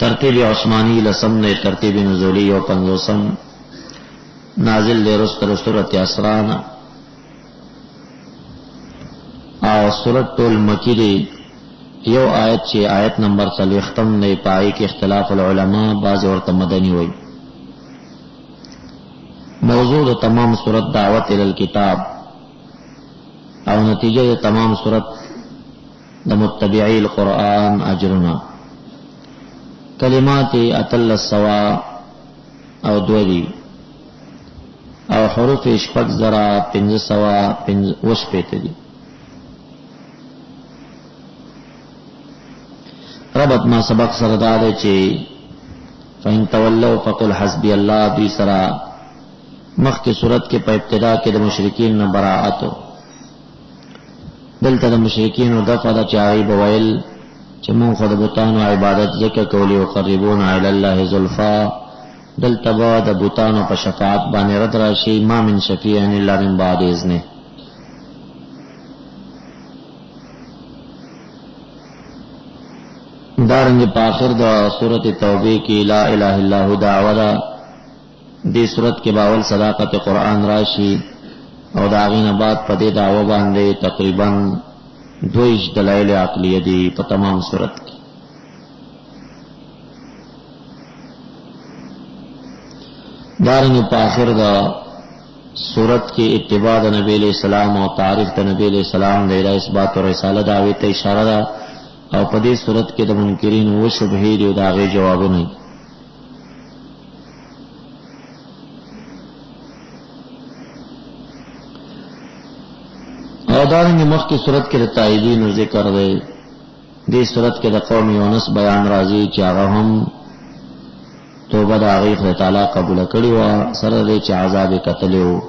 ترتیب عثمانی لسم نے ترتیب نزولی و پنزوسم نازل دے رست سورت اسراء او سورت المکی دی یو آیت چی آیت نمبر 40 نے پائی کے اختلاف العلماء بعض ورته مدنی ہوئی. موضوع تمام سورت دعوت الی الکتاب او نتیجہ تمام سورت د متبعی القرآن اجرنا. کلمات اتل السوا او دوری او حروف شپږ زرا 500 وشپېته دي. ربط ما سبق سردار چی فإن تولوا فقل حسبی اللہ دوی سرا مخ کی صورت کے پا ابتدا کے دا مشرکین نا براعتو دلتا دا مشرکین و دفع دا چاہی بوائل چی من خود بطان و عبادت ذکر کولی و قربون علی اللہ ظلفا دلتا با دا بطان و پا شفاعت بانی رد راشی ما من شفیعن اللہ من بعد اذنے. دارنگ پاخر دا سورت توبہ کی لا الہ الا ہو دعوہ دی سورت کے باول صداقت قرآن راشی او داغین بعد پدے دعوہ باندے تقریباً 2 دلائل عقلیہ دی پا تمام سورت کی. دارنگ پاخر دا سورت کی اتباع دا نبی علیہ السلام و تعریف دا نبی علیہ السلام دے اس بات و رسالہ دعویت اشارہ دا او پدې صورت کې د منکرین او شبهې دی دا غي جوابونه. او دارنګ مخکې صورت کې د تاییدین ذکر دی. دې صورت کې د قوم یونس بیان راځي چې هغه هم توبه د هغې خدای تعالی قبول کړې وه سره دی چې عذاب یې کتلی و.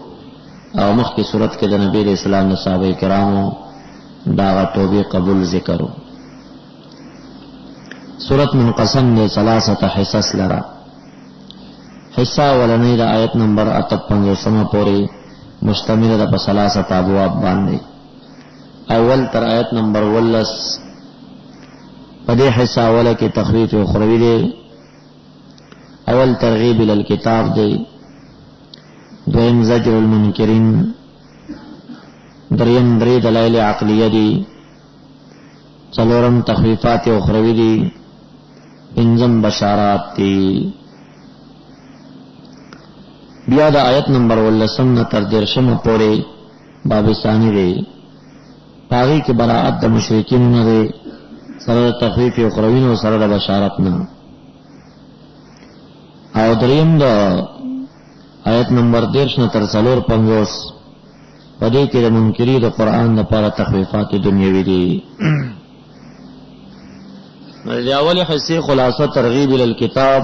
او مخکې صورت کې د نبي علیه السلام د صحابه کرامو د هغه توبې قبول ذکر و. سورت منقسم دے 3 حصص لرا. حصہ ولنی دا آیت نمبر 58 پوری مشتمل دا پا 3 ابواب باندے. اول تر آیت نمبر 19 پدے حصہ اولا کی تخویف اخروی دے. اول ترغیب الالکتاب دے. دویم زجر المنکرین. دریم دری دلائل عقلیہ دی. څلورم تخویفات اخروی دی. پنځم بشارات دی. بیا دا آیت نمبر 19 تر 13 پورے باب ثانی دی. پاغی کی براعت دا مشرکین نه دی سره تخویف اخروی او سره د بشارت نه. او دریم دا آیت نمبر 13 تر 450 پدې کې د منکری د قرآن لپاره تخویفات دنیوی دی. دی اولی حصے خلاصہ ترغیب الالکتاب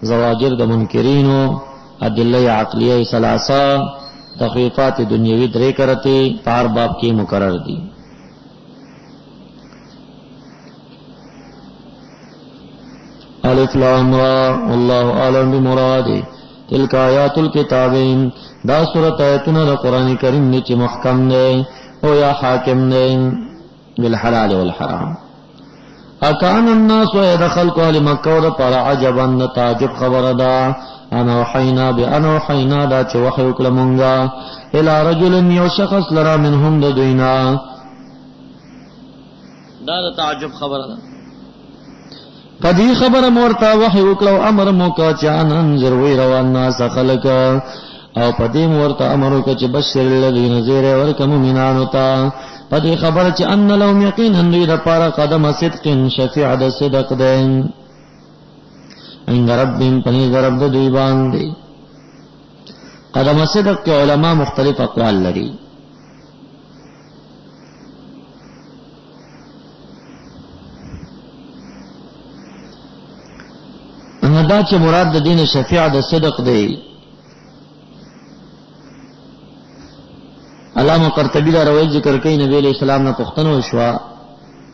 زواجر دا منکرینو ادلہ عقلیہ 3 تخویفات دنیاوی 3 کرتے 4 باب کی مقرر دی. الف لام را واللہ اعلم بمرادہ تلک آیات الکتابین دا سورت آیتنا دا قرآن کریم نے چی محکم دے او یا حاکم دے بالحلال والحرام. اکان الناس و ادخل قول مکہ دا پر عجبا تعجب خبر دا انا وحینا دا چه وحی اکلمونگا الى رجل یو شخص لرا منهم دا دوینا دا تعجب خبر دا قدی خبر مورتا وحی اکلو امر موکا چان انذر ویرو الناس خلق او پدی مورتا امرو کچ بشر الذین زیر ورکم منانو تا پدی خبر چ ان لهم یقینا دوی د پاره قدم صدق شفیع د صدق دین عند ربهم پنی رب د دوی باندې. قدم صدق کے علماء مختلف اقوال لري. ان دا چې مراد د دین شفیع د صدق دی. علامہ قرطبی دا روایت ذکر کئی نبی علیہ السلام نے پختنو شوا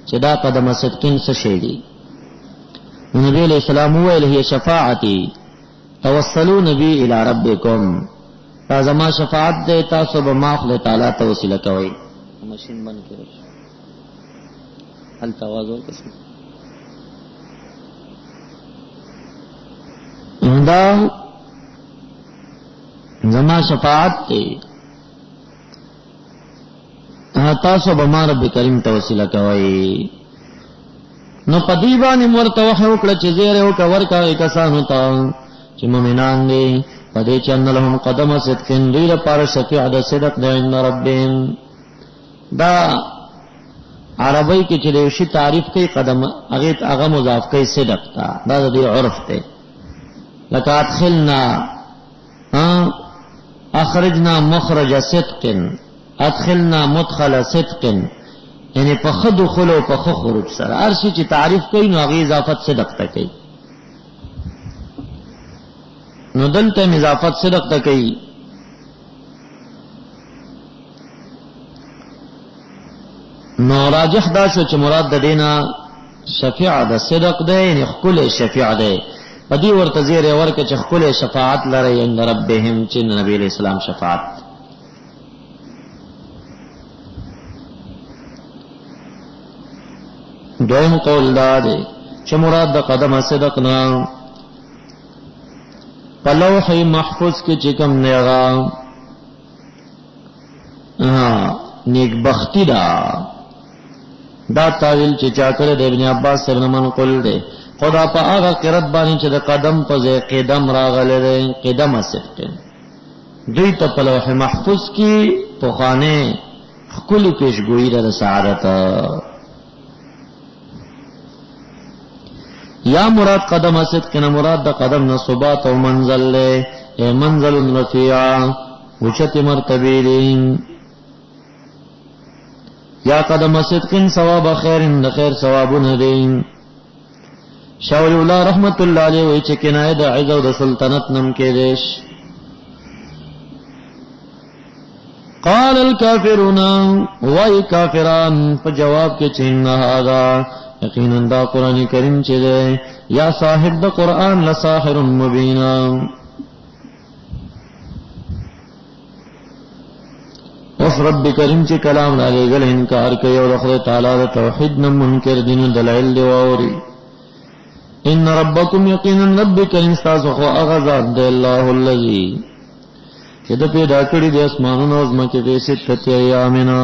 چې دا قدم صدقین څه شی دی. نبی علیہ السلام ویل هي شفاعتی توسلوا نبی الی ربکم تا زما شفاعت دے تاسو به ما خدای تعالی ته وسیله کوي. ماشین بند کړئ هل تواضع وکړئ. دا زما شفاعت ته تاسو به ما رب کریم ته وسیله کوي. نو پدی باندې ورته وحی وکړه چې زیره وکړه ورکړه کسانو ته چې مؤمنان دي پدې چې ان لهم قدم صدق دې لپاره شفیع د صدق د عند ربهم. دا عربی کې چې شی تعریف کوي قدم هغه مضاف کوي صدق تا دا د عرف ته لکه ادخلنا اخرجنا مخرج صدق ادخلنا مدخل صدق یعنی په خدو خلو په خروج سره ارشي چې تعریف کوي نو هغه اضافت صدق ته کوي. نو دلته اضافت صدق ته کوي. نو راجح دا شو چې مراد د دینه شفیع د صدق ده یعنی خپل شفیع ده. پدې ورته زیره ورکه چې خپل شفاعت لري عند ربهم چې نبی علیہ السلام شفاعت. دویم قول دا دی چې مراد د قدم صدق نه په لوح محفوظ کې چې کوم نیغا نیک بختی دا تعویل چې چا کړی د ابن عباس سره منقول دی. خدا په هغه قرات باندې چې د قدم په ځای قدم راغلی دی قدم صدق دوی ته په لوح محفوظ کې پخوانه ښکلې پیشګویي د سعادت. یا مراد قدم صدق نه مراد د قدم نه ثبات او منزل له منزل رفیع وچت مرتبه دي. یا قدم صدق ثواب خیر د خیر ثوابونه دي. شاول الله رحمت الله علیه وی چې کنایه د عز او د سلطنت نم کې دیش. قال الكافرون وای کافران په جواب کې چې نه هاذا یقینا دا قرآن کریم چې ده یا صاحب د قرآن لساحر مبین. اوس رب کریم چې کلام راغی غل انکار کوي او خدای تعالی د توحید نه منکر دین دلایل دی ووري. ان ربکم یقینا رب کریم تاسو خو هغه ذات دی الله الذی چې د پیدا کړی د اسمانونو او زمکه په ستة ایامنا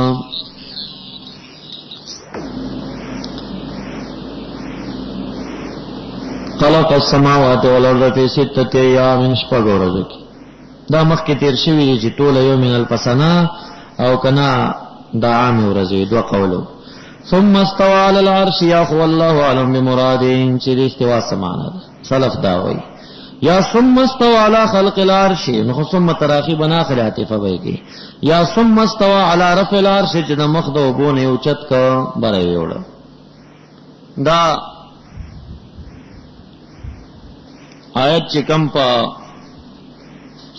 خلق السماوات والارض في 6 ايام شپږ ورځې کې. دا مخکې تیر شوی دی چې ټول یوم من الفسنا او کنا دا عام ورځې دوه قولو. ثم استوى على العرش یا هو الله اعلم بمراده چې د استوا سمانه سلف دا وایي. یا ثم استوى على خلق العرش نو ثم تراخی بنا خلاته فبیږي. یا ثم استوى على رفع العرش چې د مخ د وبونه اوچت کا بره ویوړه. دا آیت چې کم په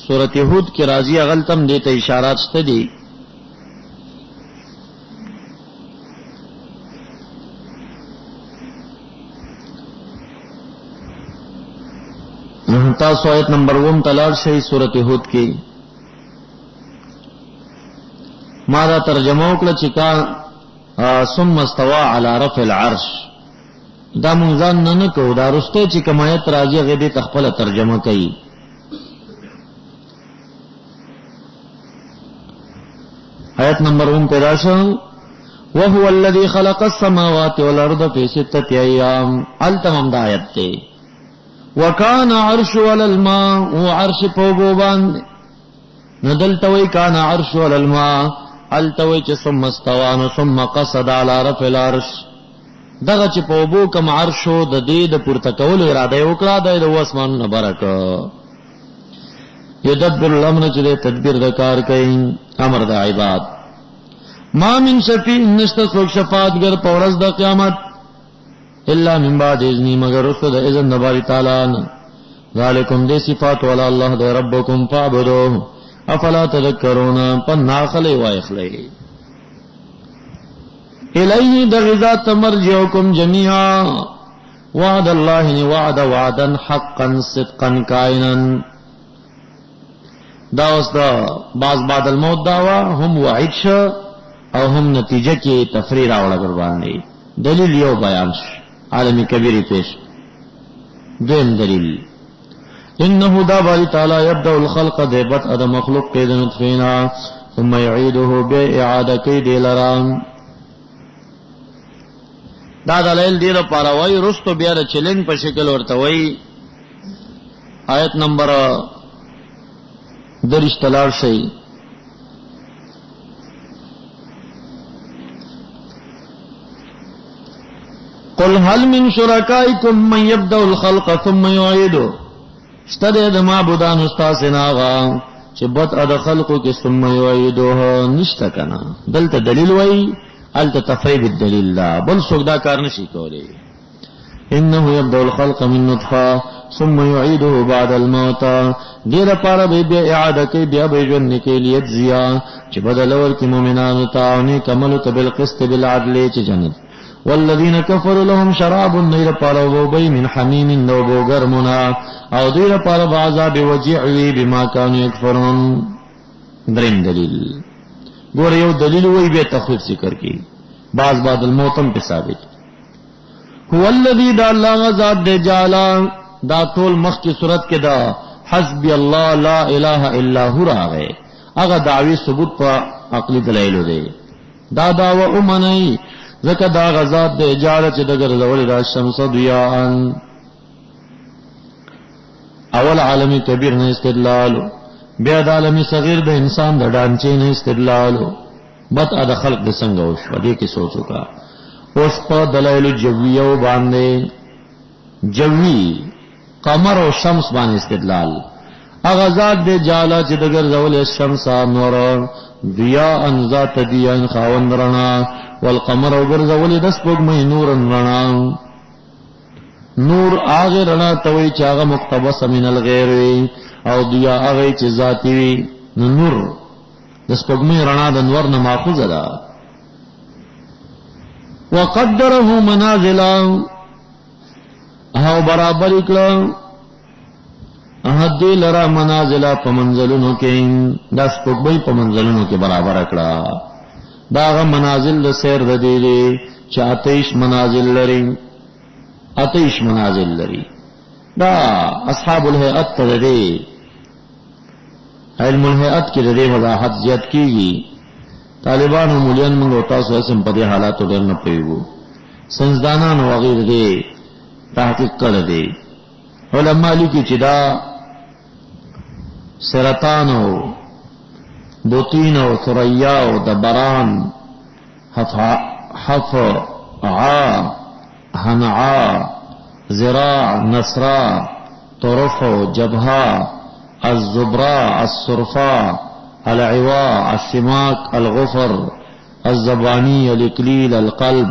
سورۃ هود کې راځي غلطم دیته اشارات شته دي. تاسو آیت نمبر 1 تلار شي سورۃ هود کې ما دا ترجمه وکړه چې کا ثم استوى على رفع العرش دا مونږ نه کو دا رسته چې کمایت راځي غېدې تخپل ترجمه کوي. آیت نمبر 1 پیدا شو وهو الذي خلق السماوات والارض في 6 ايام التمام دا آیت ته وكان عرش على الماء وعرش پوبو باندې ندلتوي كان عرش على الماء التوي چې ثم استوى ثم قصد على رفع العرش دغه چې په وبو کم عرشو د دې د پورته کول اراده وکړه د اسمان نه برکه. یدبر الامر چې تدبیر د کار کوي امر د عباد. ما من شفیع نشته څوک شفاعتګر په ورځ د قیامت الا من بعد اذن مگر رسل د اذن د باری تعالی. ذالکم دې صفات ولا الله د ربکم فاعبدوه افلا تذکرون پناخلی وایخلی. الیه دغذات مرجعکم جميعا وعد الله وعد وعدا حقا صدقا کائنا. دا اوس دا بعد الموت داوا هم وعید شو او هم نتیجه کې تفریح راوړل باندې دلیل یو بیان عالمی کبیری پیش. دویم دلیل انه دا باری تعالی یبدأ الخلق دے بدء دا مخلوق قید نطفینا ثم یعیده بے اعادہ کی دی لرام. دا دلیل دی لپاره وای رستو بیا د چیلنج په شکل ورته وای آیت نمبر 30 تلار شي. قل هل من شركائكم من يبدأ الخلق ثم يعيده. اشتد د معبودان استاسنا غا چې بدء د خلقو کې ثم يعيده نشته کنا. دلته دلیل وای الته تفریب الدلیل لا بل څوک دا کار نشي کولی. انه يبدأ الخلق من نطفه ثم يعيده بعد الموت. دیر پارا بیا اعاده کوي بیا به ژوند کې لیجزیا چې بدل ورکړي مؤمنانو ته نیک عمل ته بالقسط بالعدل چې جنت. والذین کفروا لهم شراب دیر پارا وبای من حمیم نوبو گرمنا او دیر پارا عذاب وجیع بما كانوا يكفرون. دریم دلیل گور یو دلیل وی بے تخفیف ذکر کی بعض بعد الموتم پہ ثابت. هو الذی دا اللہ غزاد دے جالا دا طول مخ کی صورت کے دا حسبی اللہ لا الہ الا ہو را گئے اگا دعوی ثبوت پا عقلی دلائلو دے دا دعوی امنائی ذکر دا غزاد دے جالا چی دگر زولی دا شمس ضیاءن. اول عالمی کبیر نے استدلالو بیا د عالمی صغیر د انسان د ډانچې نه استدلالو بدء د خلق د څنګه وشو دې کې سوچو کا اوس په دلایل جویو باندې جوی قمر او شمس باندې استدلال. اغه ذات د جالا چې دګر زول الشمس نور ضیاء ذات ضیاء خاوند رڼا والقمر او ګر زول د سپوږمۍ نور رڼا. نور هغه رڼا ته وی چې هغه مقتبس من الغیر او دیا هغه چې ذاتی وي. نور د سپوږمۍ رڼا د نور نه ماخوذه ده. وقدره منازل او برابر کړه هدی لرا منازل په منزلونو کې د سپوږمۍ په منزلونو کې برابر کړه. دا منازل د سیر د دی چې آتش منازل لري آتش منازل لري. دا اصحاب الهیئت ته دی علم الهیئت کې د دې وضاحت زیات کیږي. طالبان او مولین موږ تاسو سم په دې حالاتو ډېر نه پیږو. سنځدانان او غیر دې تحقیق کړی دی. علماء لیکي چې دا سرطان او بوتین او ثریا او دبران حفعا هنعا زراع نصرا طرف جبهه الزبراء الصرفاء العواء السماك الغفر الزباني الإكليل القلب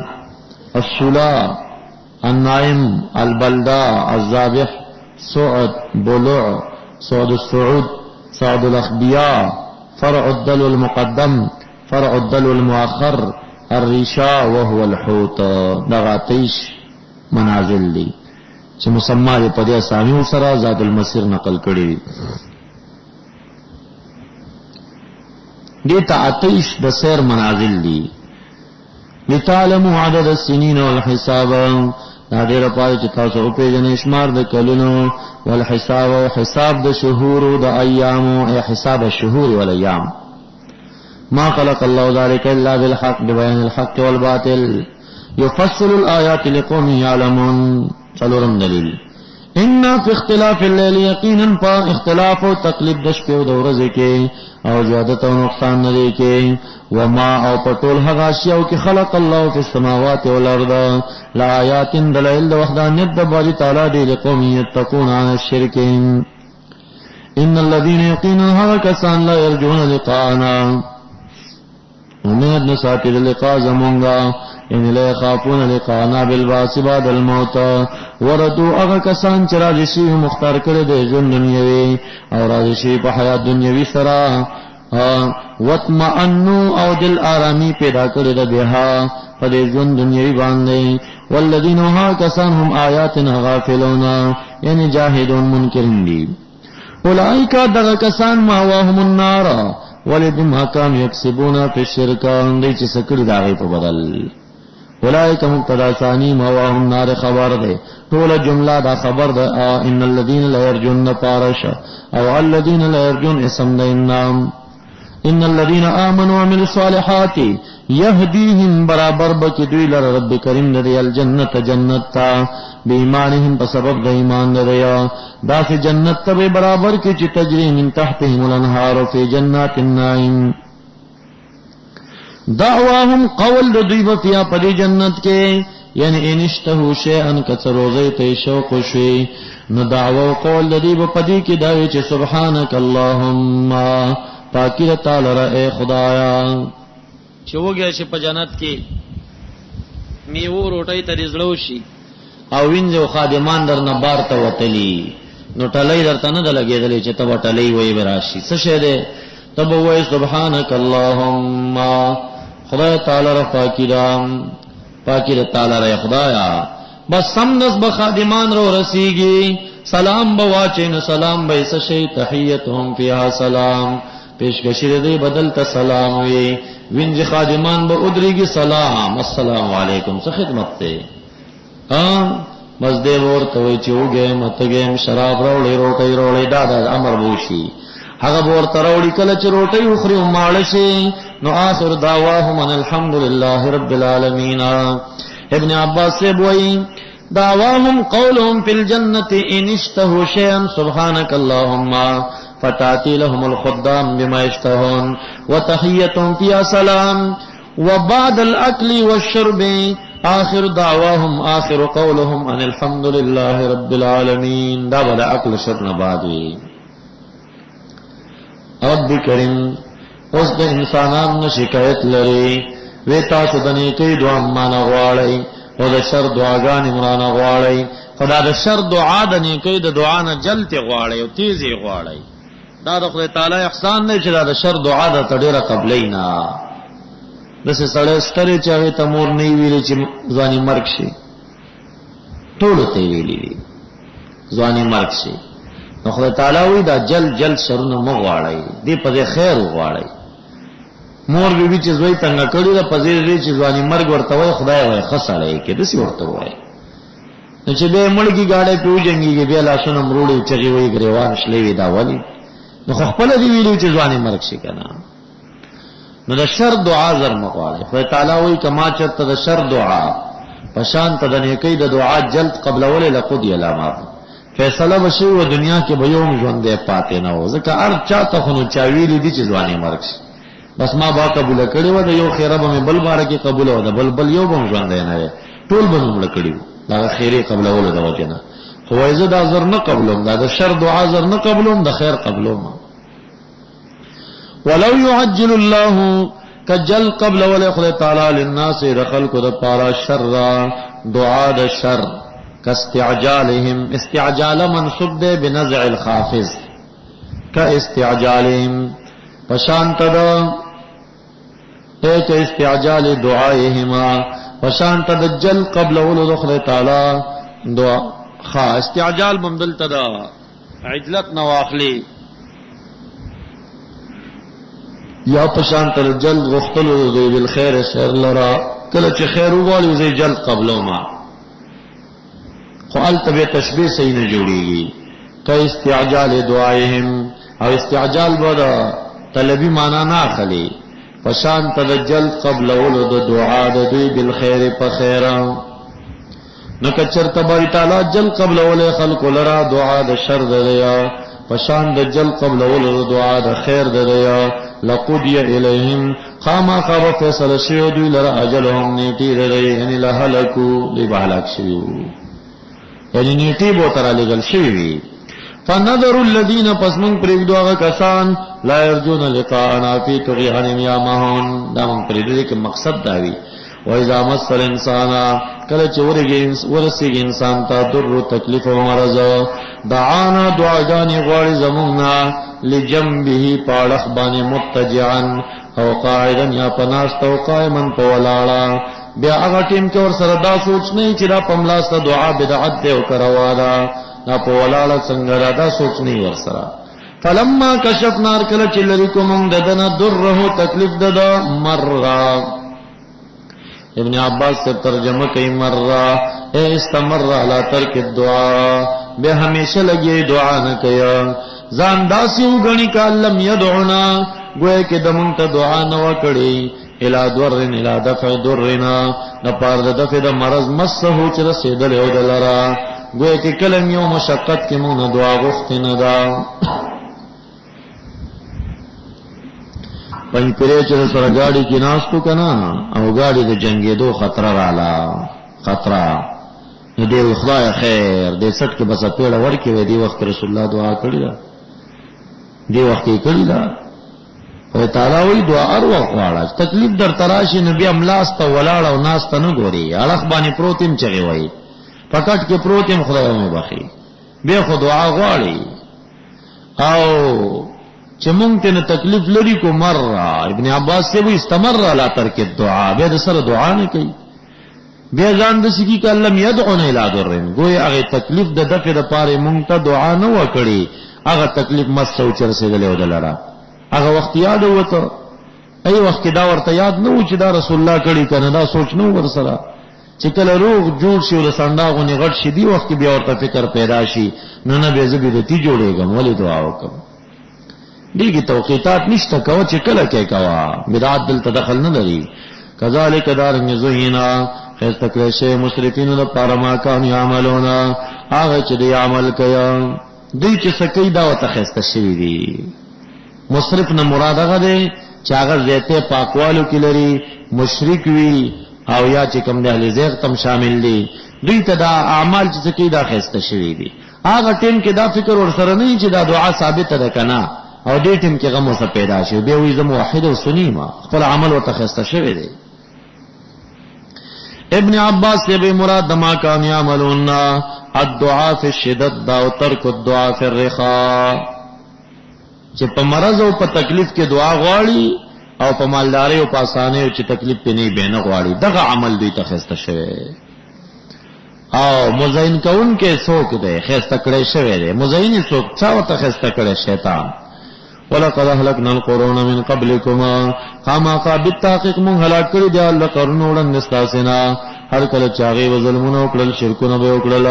السلاء النائم البلداء الزابح سعد بلوع سعد السعود سعد الأخبياء فرع الدلو المقدم فرع الدلو المؤخر الرشاء وهو الحوت. دغاتیش منازل دی چې مسمى په دې اسامي سره زاد المسیر نقل کړي. دې ته آتش د سیر منازل دي. لتعلموا عدد السنين والحساب دا دې لپاره چې تاسو په پیژنې شمار د کلونو والحساب او حساب د شهور او د ایام او حساب الشهور والایام. ما خلق الله ذلك الا بالحق ببيان الحق والباطل يفصل الآيات لقوم يعلمون. څلورم دلیل ان فی اختلاف الليل یقینا په اختلاف او تقلیب د شپې او د ورځې کې او زیادت او نقصان نه کې وما او پټول هغه شیو کې خلق الله فی السماوات والارض لآیات دلائل د وحدانیت د باری تعالی دی لقوم یتقون عن الشرک. ان الذين يقينون هغه کسان لا يرجون لقاءنا امید نساتی لقاء زمونگا ان لا يخافون لقاءنا بالبعث بعد الموت وردو اغا کسان چرا جشی مختار کرده جن دنیاوی او راجشی پا حیات دنیاوی سرا وطمئنو او دل آرامی پیدا کرده بیها پده جن دنیاوی بانده والذین ها کسان هم آیاتنا غافلون یعنی جاہدون منکرین دی اولئیکا دغا کسان ماواهم النار ولد ما کام یکسبون فی الشرکان دی چی سکر داغی پا بدل اولئک مبتدا ثانی مواهم النار خبر ده طول جمله دا خبر ده ان الذين لا يرجون پارش او الذين لا يرجون اسم ده انام ان الذين امنوا وعملوا الصالحات يهديهم برابر بك دوی لر رب کریم ده الجنت جنت تا بإيمانهم بسبب ده ایمان ده دا فی جنت تا برابر کی چی تجری من تحتهم الانهار فی جنات النعیم دعواهم قول د دوی بیا پدی جنت کې یعنی انشتهو شیئن کثروزی ته شوق شوی نو دعوا قول د دوی پدی کې دا چې سبحانك اللهم پاکی تعالی را اے خدایا چې وګیا چې په جنت کې میوه روټي ته رزلو شي او وینځو خادمان درنه بار ته وتلی نو ټلې درته نه لګېدلې چې ته وټلې وې براشي څه شه ده تب وې سبحانك اللهم خدای تعالی را پاکی تعالی را خدایا بس سم نسب خادمان رو رسیږي سلام بواچین سلام به سشی تحیتهم فیها سلام پیشکشی دې بدل ته سلام وي وینځ خادمان به ادریږي سلام السلام علیکم څه خدمت ته بس دې ورته وي چې وګه متګم شراب راوړې روټي راوړې دا امر بوشي هغه ورته راوړي کله چې روټي وخري او ماړ شي نو آخر دعواهم ان الحمد لله رب العالمین ابن عباس سے بوئی دعواهم قولهم في الجنة ان اشتهوا شيئا سبحانك اللهم فتاتي لهم الخدام بما يشتهون وتحيتهم فيها سلام وبعد الاكل والشرب آخر دعواهم آخر قولهم ان الحمد لله رب العالمين دا بدا اكل شرب بعد رب کریم اوس د انسانانو شکایت لري وی تاسو د نیکی دعا معنا غواړئ او د شر دعاګانې معنا غواړئ خدا د شر دعا د نیکی د دعا نه جلته غواړئ او تیزی غواړئ دا د خدای تعالی احسان نه چې دا د شر دعا د تډیره قبلې نه بس سړی ستړی چې هغه ته مور نه ویلې چې ځواني مرګ شي ټول ته ویلې ځواني مرګ شي نو خدای تعالی وی دا جل شرونه مغواړي دې په خیر وغواړي مور بیبي چې زوی څنګه کړی دا په دې چې ځواني مرګ ورته وای خدای وای خسړی کې دسی ورته وای نو چې به مړګي گاډي پیوځنګي بیا لاسونه مروړي چې وی غریوان شلې وی دا ولی نو خپل دی ویلو چې ځواني مرګ شي کنه نو د شر دعا زر مغواړي خدای تعالی وی کما چرته د شر دعا پشان ته د نیکی د دعا جلد قبل ولې لقد علامات فیصله وشي و دنیا کې به یوم ژوند دی پاتې نه و ځکه هر چاته خو نو چا ویلي دي چې ځواني مرګ شي بس ما با قبول کړی و د یو خیره به بل بار کې قبول و د بل یو به ژوند نه ټول به مړ کړی دا خیره قبل ول د وجنه خو ایزه دا زر نه قبولم دا د شر دعا زر نه قبولم د خیر قبولم ولو يعجل الله کجل قبل ول خدای تعالی للناس رخل کو د پارا شر دعا د شر کاستعجالهم استعجال منصوب ده بنزع الخافض کاستعجالهم پشانت ده ایک استعجال دعائهما پشانت ده جل قبل ولد خدای تعالی دعا خا استعجال بمدل تدا عجلت نواخلی یا پشانت ده جل غختلو ده بالخیر خیر لرا کله چې خیر وغواړي زي جل قبلو ما خو التبه تشبیه صحیح نه جوړیږي که استعجال دعائهم او استعجال بودا طلبی معنا نه اخلي فشان تدجل قبل ولد دعا د دوی بالخير په خیر نو کچر تباری تعالی جل قبل ول خلق لرا دعا د شر دیا فشان د جل قبل ول دعا د خیر دیا لقضي اليهم قام خاب فیصل شیو دوی لرا اجلهم نیتی دیا یعنی لهلکو لبهلاک شیو یعنی نیتی بو تر لګل شوی فنظر الذين پسمن پرېږدو هغه کسان لا يرجون لقاءنا في طغيان يعمهون دا من پرېږدي کې مقصد دا وی واذا مس الانسان کله چې ورسیږي انسان ته ضر تکلیف او مرض دعانا دعاګانې غواړي زمونږه لجنبه پاړخ باندې متجعا او قاعدا یا پناست او قائما په ولاړه بیا هغه ټیم کې ور سره دا سوچ نه چې دا پملاسته دعا بدعت دی او کروا دا نا په ولاړه څنګه دا سوچ نه ور سره فلما کشفنا کله چې لری کوم ددن دره تکلیف ددا مرغا ابن عباس سے ترجمہ کئی مرہ اے استمر علی ترک الدعا بے ہمیشہ لگی دعا نہ کیا ځان داسې وګڼي که لم يدعنا گویا کې د مونږ ته دعا نه وکړي الی ضرن الی دفع ضرنا د پاره د دفع د مرض مسه چې رسېدلی و د لره گویا کې کله یو مشقت کې مونږ نه دعا غوښتې نه ده پنځپیرې چې سره ګاډي کې ناستو که نه او ګاډي د جنګېدو خطره راله خطره نو دی خدای خیر دې سټ کې بس پیړه ورکې وې دی وخت رسول الله دعا کړې ده دی وخت یې کړې ده او تعالی وی دعا ار وخت واړه تکلیف در تراشي نبی املاس ته ولاړ او ناس ته نه ګوري اړخ باندې پروتیم چغي وای پکټ کې پروتیم خدای مې بخي به خو دعا غواړي او چې مونږ ته تکلیف لري کو مره ابن عباس سے وی استمر علی ترک الدعاء به د سره دعا نه کوي بیا ځان د سکی ک لم يدعون الى ضرن گویا هغه تکلیف د دفع د پاره مونږ ته دعا نه وکړي هغه تکلیف مسو چرسېدلې ودلره هغه وخت یاد وته ای وخت دا ورته یاد نه و چې دا رسول الله کړي کنه دا سوچ نه ور سره چې کله روغ جوړ شي ول سنداغونی غټ شي دی وخت بیا ورته فکر پیدا شي نه به زبیدتی جوړېږم ولې دعا وکم دیږي توقیتات نشته کو چې کله کې کوا بدعت دل تدخل نه لري کذالک دارنګ زوینا خستکله شی مسرفین د پارما کان یعملون هغه چې دی عمل کیا دوی چې سکی دا وته خسته شي دي مسرف نه مراد هغه دی چې هغه زیته پاکوالو کې لري مشرک وی او یا چې کوم د اهل زیغ تم شامل دي دوی ته دا اعمال چې سکی دا خسته شي دي هغه ټیم کې دا فکر ور سره نه چې دا دعا ثابت ده کنه او دې ټیم کې غمو څه پیدا شي به وي زمو واحد او سنی ما خپل عمل وته خسته شوی دی ابن عباس سے بھی مراد ما کان یعملون الدعاء فی الشدت دا او ترک الدعاء فی الرخاء چې په مرض او په تکلیف کې دعا غواړي او په مالداري او په اسانه او چې تکلیف په نه بینه غواړي دغه عمل دوی ته خسته شوی او مزین کون کې څوک دی خسته کړي شوی دی مزین څوک چا ته خسته کړي شیطان ولقد اهلكنا القرون من قبلكما فما بالتحقيق من هلاك کړي دي الله قرنوړن نستاسنا هر کله چاغي و ظلمونو کړل شرکونه به وکړل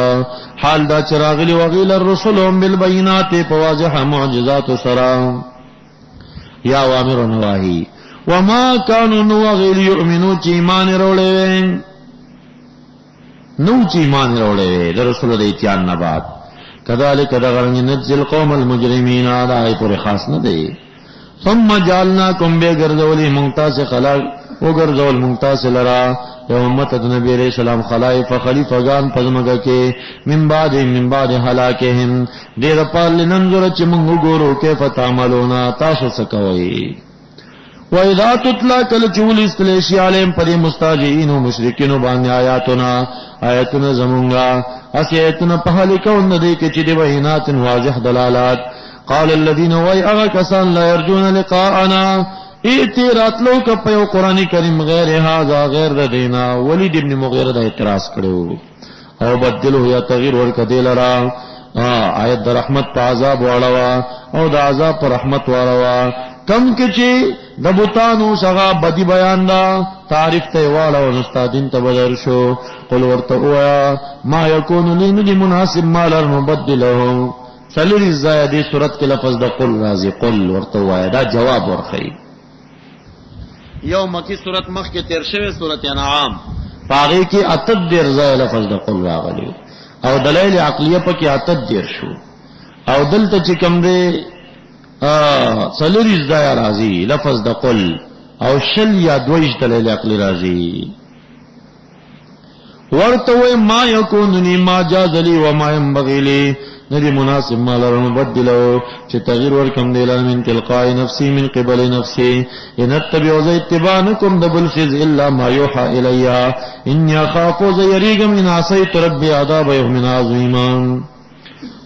حال دا چراغلی وغیل الرسل بالبينات فواضح معجزات سرا یا اوامر و نواهی وما كانوا نوغیل يؤمنوا چې ایمان وروړي نو چې ایمان وروړي د رسول د اتیان نه بعد كذلك دغرن نجزل قوم المجرمين على پر خاص نه دی ثم جعلناكم بغرذول ممتاز خلق وغرذول ممتاز لرا امت نبی علیہ السلام خلائف خلیفگان پزمگه کې من بعد هلاکهم دیر پال لننظر چې موږ ګورو کې فتعملون تاسو سکوي واذا تتلى کل چول استلیشی علیم پر مستاجئین و مشرکین باندې آیاتنا زمونگا اسی آیاتنا پہلی کون ندی که چی دی بینات واضح دلالات قال الذین وی اغا کسان لا یرجون لقاءنا ایتی راتلو کا پیو قرآن کریم غیر هذا غیر دینا ولید ابن مغیر دا اعتراض کرو او بدلو یا تغییر ورک دیل را آیت دا رحمت پا عذاب واروا او دا عذاب پا رحمت واروا کم کچی دبوتانو سغا بدی بیان دا تعریف تیوالا و نستادین تبدر شو قل ورتقویا ما یکونو لی ندی مناسب مالر مبدلو سلوری زایدی صورت کے لفظ دا قل رازی قل ورتقویا دا جواب ورخی یو مکی صورت مخ کے تیرشوی صورت انعام پاغی کی اتد دیر زای لفظ دا قل راغلیو او دلائل عقلیه پا کی اتد دیر شو او دلتا چکم دے سلوری زای رازی لفظ دا قل او شل یا دویش دلیل عقلی رازی ورتوی ما یکوننی ما جازلی وما ینبغی لی ندی مناسب ما لرم بدلو چه تغییر ورکم دیلان من تلقائی نفسی من قبل نفسی ان اتبعو زی اتبانکم دبل سیز الا ما یوحا الیا انی اخافو زی یریگم ان عصیت ربی عذاب یوم عظیمان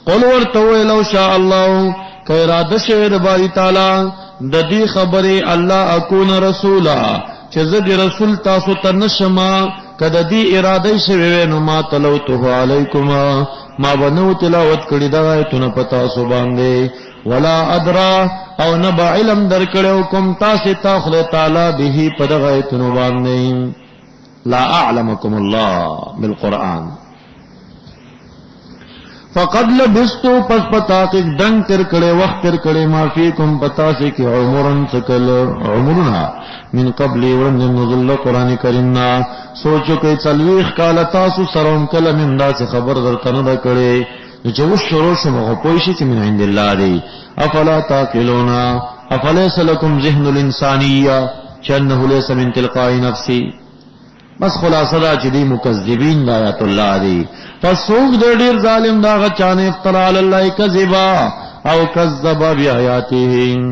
قل ورتوی لو شاء اللہ کہ ارادہ شوید باری تعالی د دې خبره الله اكون رسولا چې زه د رسول تاسو ته نشما کده دې اراده شوی نو ما تلوته علیکما ما بنو تلاوت کړی دا ایتونه پتا سو باندې ولا ادرا او نبع علم درکړو کوم تاسو ته خدای تعالی به په دغه ایتونه باندې لا اعلمکم الله بالقرآن. فقد لبستو پس پتا کی دنگ تر کڑے وقت تر کڑے ما فیکم پتا سے کہ عمرن سکل عمرنا من قبل ورن نزل قرآن کریمنا سوچو کہ چلویخ کالا تاسو سرون کل من دا سے خبر در تند کڑے چوش شروع شمغو پوشی چی من عند اللہ دی افلا تاقلونا افلیس لکم ذہن الانسانیہ چنہو لیس من تلقائی نفسی. بس خلاصہ دا چی دی مکذبین دا آیات اللہ دی. پس سوک دے دیر ظالم دا غچان افترا اللہ کذبا او کذبا بی آیاتیہم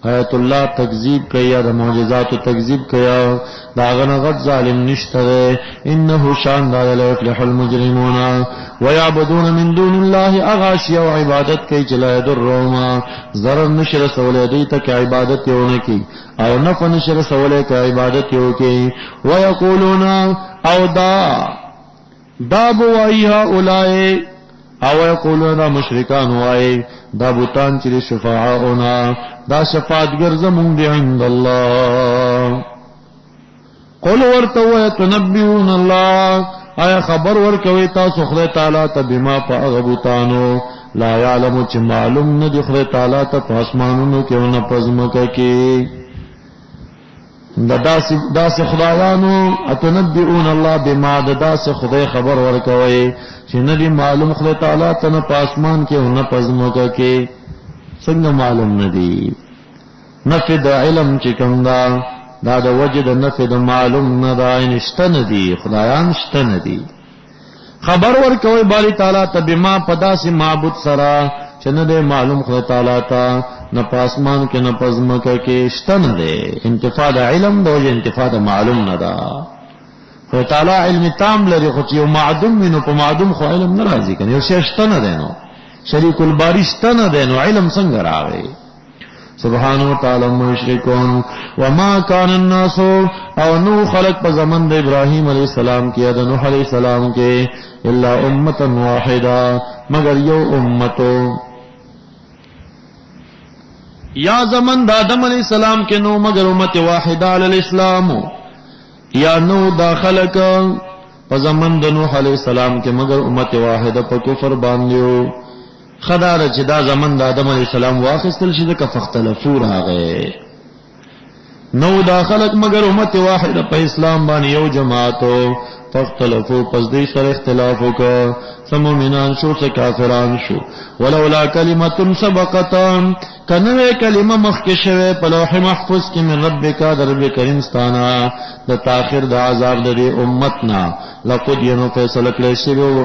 آیت اللہ تکذیب کیا دا معجزات تکذیب کیا دا غنغت ظالم نشترے انہو شاندار لا یفلح المجرمون ویعبدون من دون اللہ اغاشی و عبادت کی چلا یدروما ضرر نشر سولے دیتا کہ عبادت یوں کی او نفع نشر سولے کہ عبادت یوں کی ویقولون او دا بوائیہا اولائے او یقولون دا مشرکان وائے دا بوتان چلی شفاعونا دا شفاعت گرزمون دی عند اللہ. قل ورطوئے تنبیون اللہ آیا خبر ورکوئے تاسو خدای تعالیٰ تا بما پا اغبوتانو لا یعلمو چی معلوم ندی خدای تعالیٰ تا پاسمانونو کے ونا پزمکا کی دا سے خدایانو اتنبیون اللہ بما دا سے خدای خبر ورکوئے چی ندی معلوم خدای تعالیٰ تا نا پاسمان کے ونا پزمکا کی سنگ معلوم ندی. نفی دا علم چکم دا وجد نفی دا معلوم ندا ان اشتن دی خدایان اشتن دی. خبر ورکوئی باری تعالیٰ تا بما پدا سی معبود سرا چند معلوم خدای تعالیٰ تا نا پاسمان کے نا پزمکا کے اشتن دے. انتفاد علم دا وجہ انتفاد معلوم ندا. خدای تعالیٰ علم تام لری خود یو معدوم منو پا معدوم خو علم نرازی کن یو سی اشتن دینو شریک الباری اشتن دینو علم سنگر آگئی. سبحانه وتعالی مشرکون وما کان الناس او نو خلق پا زمن دا ابراہیم علیہ السلام کی دا نوح علیہ السلام کے الا امتا واحدا مگر یو امتو. یا زمن دا آدم علیہ السلام کے نو مگر امت واحدا علی الاسلام یا نو دا خلق پا زمن دا نوح علیہ السلام کے مگر امت واحدا پا کفر باندیو. خدا دا چی دا زمن دا آدم علیہ السلام واخستل شده که فختلفور آگئے نو دا خلق مگر امت واحد پا اسلام بانی یو جماعتو فختلفو پس دی سر اختلافو کا سمومنان شو سکافران شو. ولولا کلمتن سبقتان کنوے کلمہ مخکشوے پلوح محفوظ کی من ربکا در رب کرمستانا دا تاخر دا عذاب دا دی امتنا لقد ینو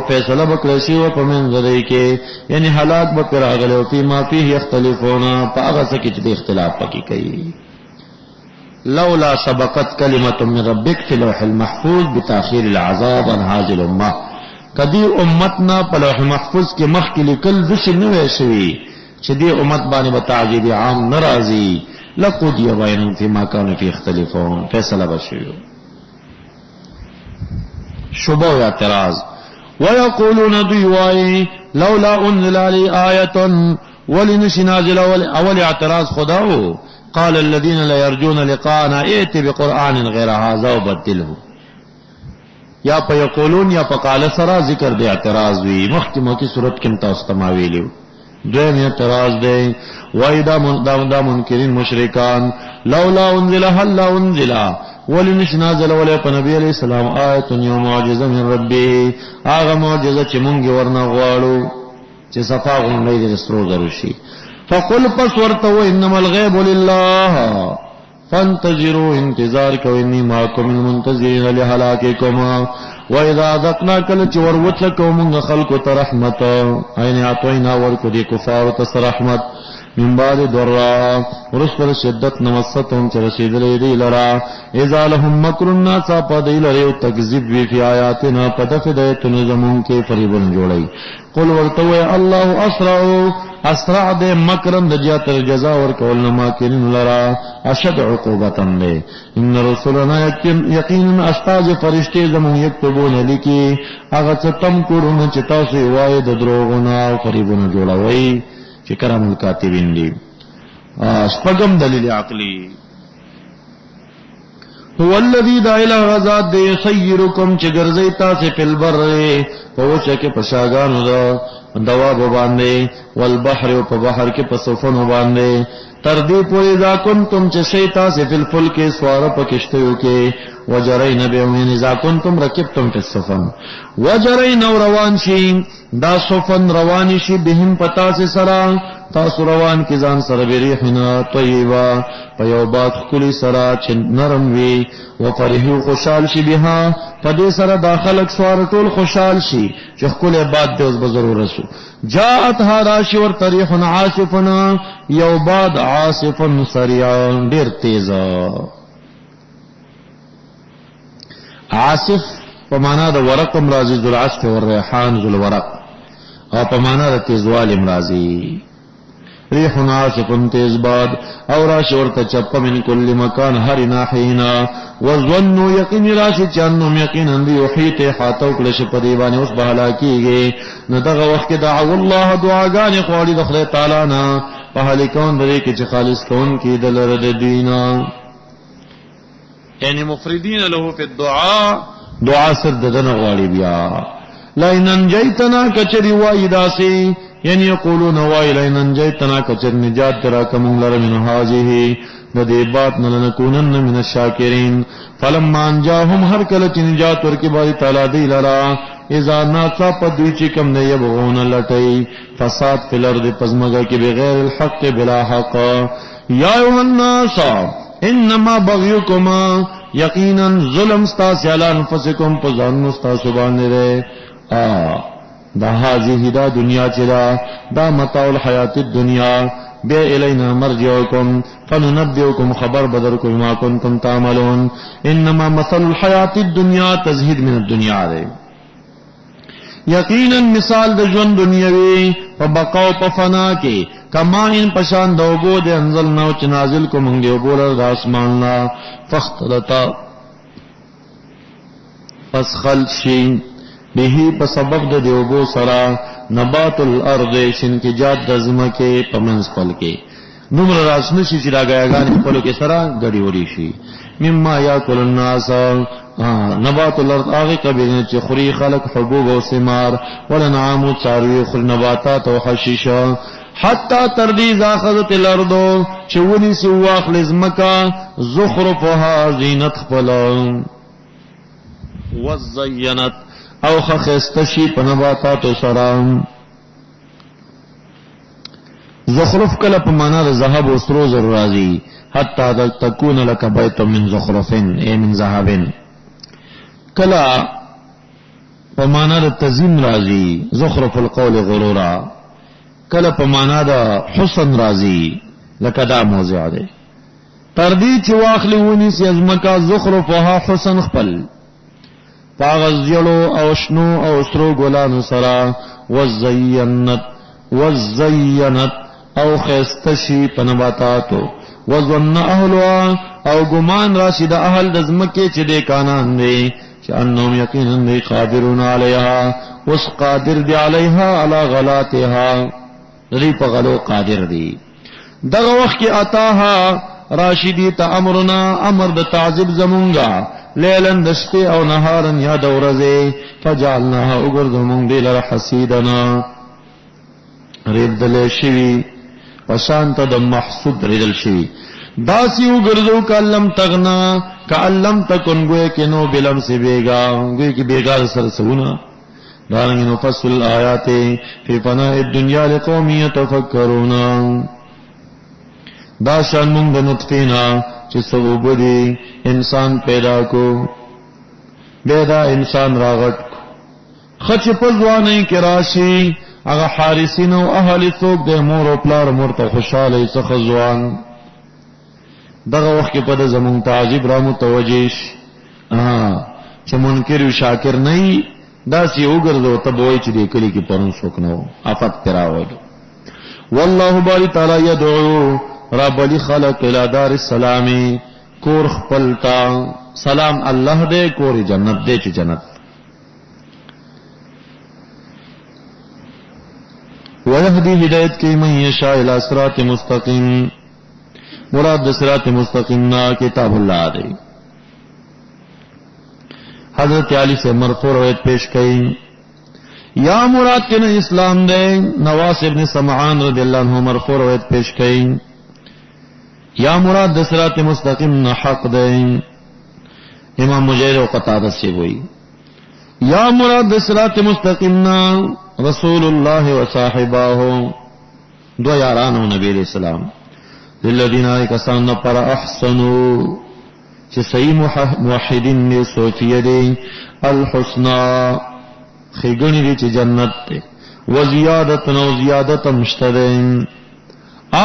فیصلہ بکلیسی پا من ذری کے یعنی حلاک بکر آگلے فی ما فیہ اختلفونا پا آغا سکی چی اختلاف پکی کئی. لولا سبقت کلمت من ربک فی لوح المحفوظ بتاخیر العذاب عن هذه الامہ کدی امتنا پا لوح محفوظ کے مخ کی لکل دس نوے شوی چی دی امت بانی بتعجیب عام نرازی لقد یبینن فی ما کانو فی اختلفون فیصلہ بشویو. شبہ و اعتراض ویقولون دیوائی لولا انزل علی آیتن ولنش نازل اول اعتراض خداو قال الذين لا يرجون لقاءنا ائت بقرآن غير هذا وبدله. یا پا یقولون یا پا قال سرا ذکر دے اعتراض وی مختمہ کی صورت کمتا استماویلیو. دویم اعتراض دے وَإِذَا دا منکرین مشرکان لولا انزل حل انزل ولنش نازل ولی پا نبی علیہ السلام آیتن یو معجزہ من ربی آغا معجزہ چی منگی ورنا غوالو چی صفا غنڈی دی رسرو دروشی. فقل پس ورتو انما الغیب للہ فانتظروا انتظار کو انی معکم المنتظرین لحلاککم. وَإِذَا ذَقْنَا كَلَّچ وَرْوَتْلَكَوْ مُنْغَ خَلْقُ تَرَحْمَتَ اَيْنِ عَطْوَيْنَا وَرْكُ دِي كُفَارُ تَسْرَحْمَتْ من بعد ضرّا ورسل شدت نمستهم چرسید لیدی لرا اذا لهم مکر الناس پدی لریو تکذب بی فی آیاتنا پدفدیت نظمون کے فریبن جوڑی. قل ورتوی اللہ اسرع دے مکرم دجات الجزا ورکولن ماکرین لرا اشد عقوبتن دے. ان رسولنا یقین استاز فرشتے زمون یکتبون لکی اغت تمکرون چتاسی واید دروغنا فریبن جوڑوی چی کرم الکاتبین دی. شپگم دلیل عقلی هو الذي دا الہ غزاد دے یسیرکم چی گرزی تاسی فی البر پوچا کی پشاگانو دا دواب باندے والبحر و پا بحر کی پسفن باندے تردی پوری دا کنتم چی شیطا سی فی الفلک سوار پا کشتیو کے وجرین بیومین اذا کنتم رکبتم فی السفن وجرین و روانشی دا سفن روانشی بهم پتا سی سرا تاسو روان کی ځان سره بریحنا طیبا پیوبات خلی سرا چ نرم وی و فرحو خوشحال شي بها پدې سره داخلك سوار ټول خوشحال شي چې خپل بعد دې اوس بضرور رسو جاءت هراش ور طریح عاصفنا یوباد عاصفا سریعا ډیر تیز عاصف په معنا د ورق امراضی ذل عصف والریحان ذل ورق او په معنا د تیزوال امراضی ریح عاصف تیز باد او راش ورته چپ من کل مکان هر ناحینا وظنوا یقین راش چانم یقینا دی وحیت حاتو کله شپدی باندې اوس بهلا کیږي نو دغه وخت دعوا الله دعاګان خوړی د خدای تعالی نه په حال کون درې کې چې خالص کون کې دلر د دینا یعنی مفردین له فی الدعاء دعا سر ددن غواړي بیا لئن انجیتنا کچری وایداسی یعنی یقولون وایل انجیتنا کچر نجات تراکم لر من هذه ندی بات لنکونن من الشاکرین فلما انجاهم هر کله چې نجات ورکی باری تعالی دی لرا اذا ناصا پدوی چې کم نه یبغون لټی فساد فی الارض پزماګه کې بغیر الحق بلا حق یا ایها الناس انما بغيكما یقینا ظلم استاس علی انفسکم پزان استاس باندې دا هذه دا دنیا چدا دا متاع الحیات الدنیا بے الینا مرجعکم فننبئکم خبر بدرکم ما کنتم تعملون انما مثل الحیات الدنیا تزہید من الدنیا دے یقینا مثال د ژوند دنیاوی په بقاو په فنا کې کماین پشان دوبو د انزلنا او نازل کو مونږ یو بولر د اسمان لا فختلتا پس خلشین به په سبب د دیوبو سرا نبات الارض شن کی جات د زمکه پمنس پل کې نمر راسن شي چې راګاګان په لو کې سرا غړي وړي شي مما یاکل الناس نبات الارض هغه کبه چې خوري خلق حبوب او ثمار ولنعام چاروي خور نباتات او حشیشا حتا تردی زاخذت الارض چونی سی واخل زمکا زخرفها زینت خپل وزینت او خخستشی په نباتات سره زخرف کله په معنا د ذهب او سترو زر راځي حتا تكون لك بيت من زخرف اي من ذهب کله په معنا د تزین راځي زخرف القول غرورا کله په معنا د حسن راځي لکه دا موضوع ده تردی چې واخلی ونی سی ازمکا زخرفها حسن خپل پاغز یلو او شنو او سرو ګلانو سرا وزینت او خستشی پنباتاتو وظن اهلها او ګمان راشد اهل د زمکه چې د کانان دی چې انهم یقینا دی قادرون علیها وس قادر دی علیها علی غلاتها ری په غلو قادر دی دغه وخت کې اتاها راشدی ته امرنا امر د تعذب زمونږه لیلن دشتی او نهارن یا دورزه فجعلناها اگردمون دیلر حسیدنا ریدل شوی وشانت د محسود ریدل شوی داسی اگردو کاللم تغنا کاللم تکن گوئے کنو بلم سی بیگا گوئے کی بیگا سرسونا دارنگی نفصل الآیات فی فناء الدنیا لقومی یتفکرونا دا شان مونږ د نطفینا چې سبب دی انسان پیدا کو بیدا انسان راغت خچ په ځواني کې راشي هغه حارسین او اهل څوک د مور او پلار مرته خوشاله څخه ځوان دغه وخت کې په زمون تعجب را متوجه چې منکر او شاکر نه دا سی وګرځو ته وای چې د کلی کې پرون څوک نو افت تراوي والله باری تعالی يدعو رب علی خلق الى دار السلام کور خپلتا سلام الله دې کور جنت دې چې جنت ويهدي هدایت کی من یشاء الى صراط مستقیم مراد صراط مستقیم نا کتاب الله دې حضرت علی سے مرفوع روایت پیش کئی. یا مراد کے نے اسلام دے نواس ابن سمعان رضی اللہ عنہ مرفوع روایت پیش کئی. یا مراد د صراط مستقیم نہ حق دے امام مجاہد و قتادہ سے ہوئی. یا مراد د صراط مستقیم نہ رسول اللہ و صاحبہ دو یارانو نبی علیہ السلام للذین کسان پر احسنوا چې صحیح موحدین نے صوفیہ دے الحسنى خیگنی دی چې جنت تے وزیادت نو زیادت مشتدین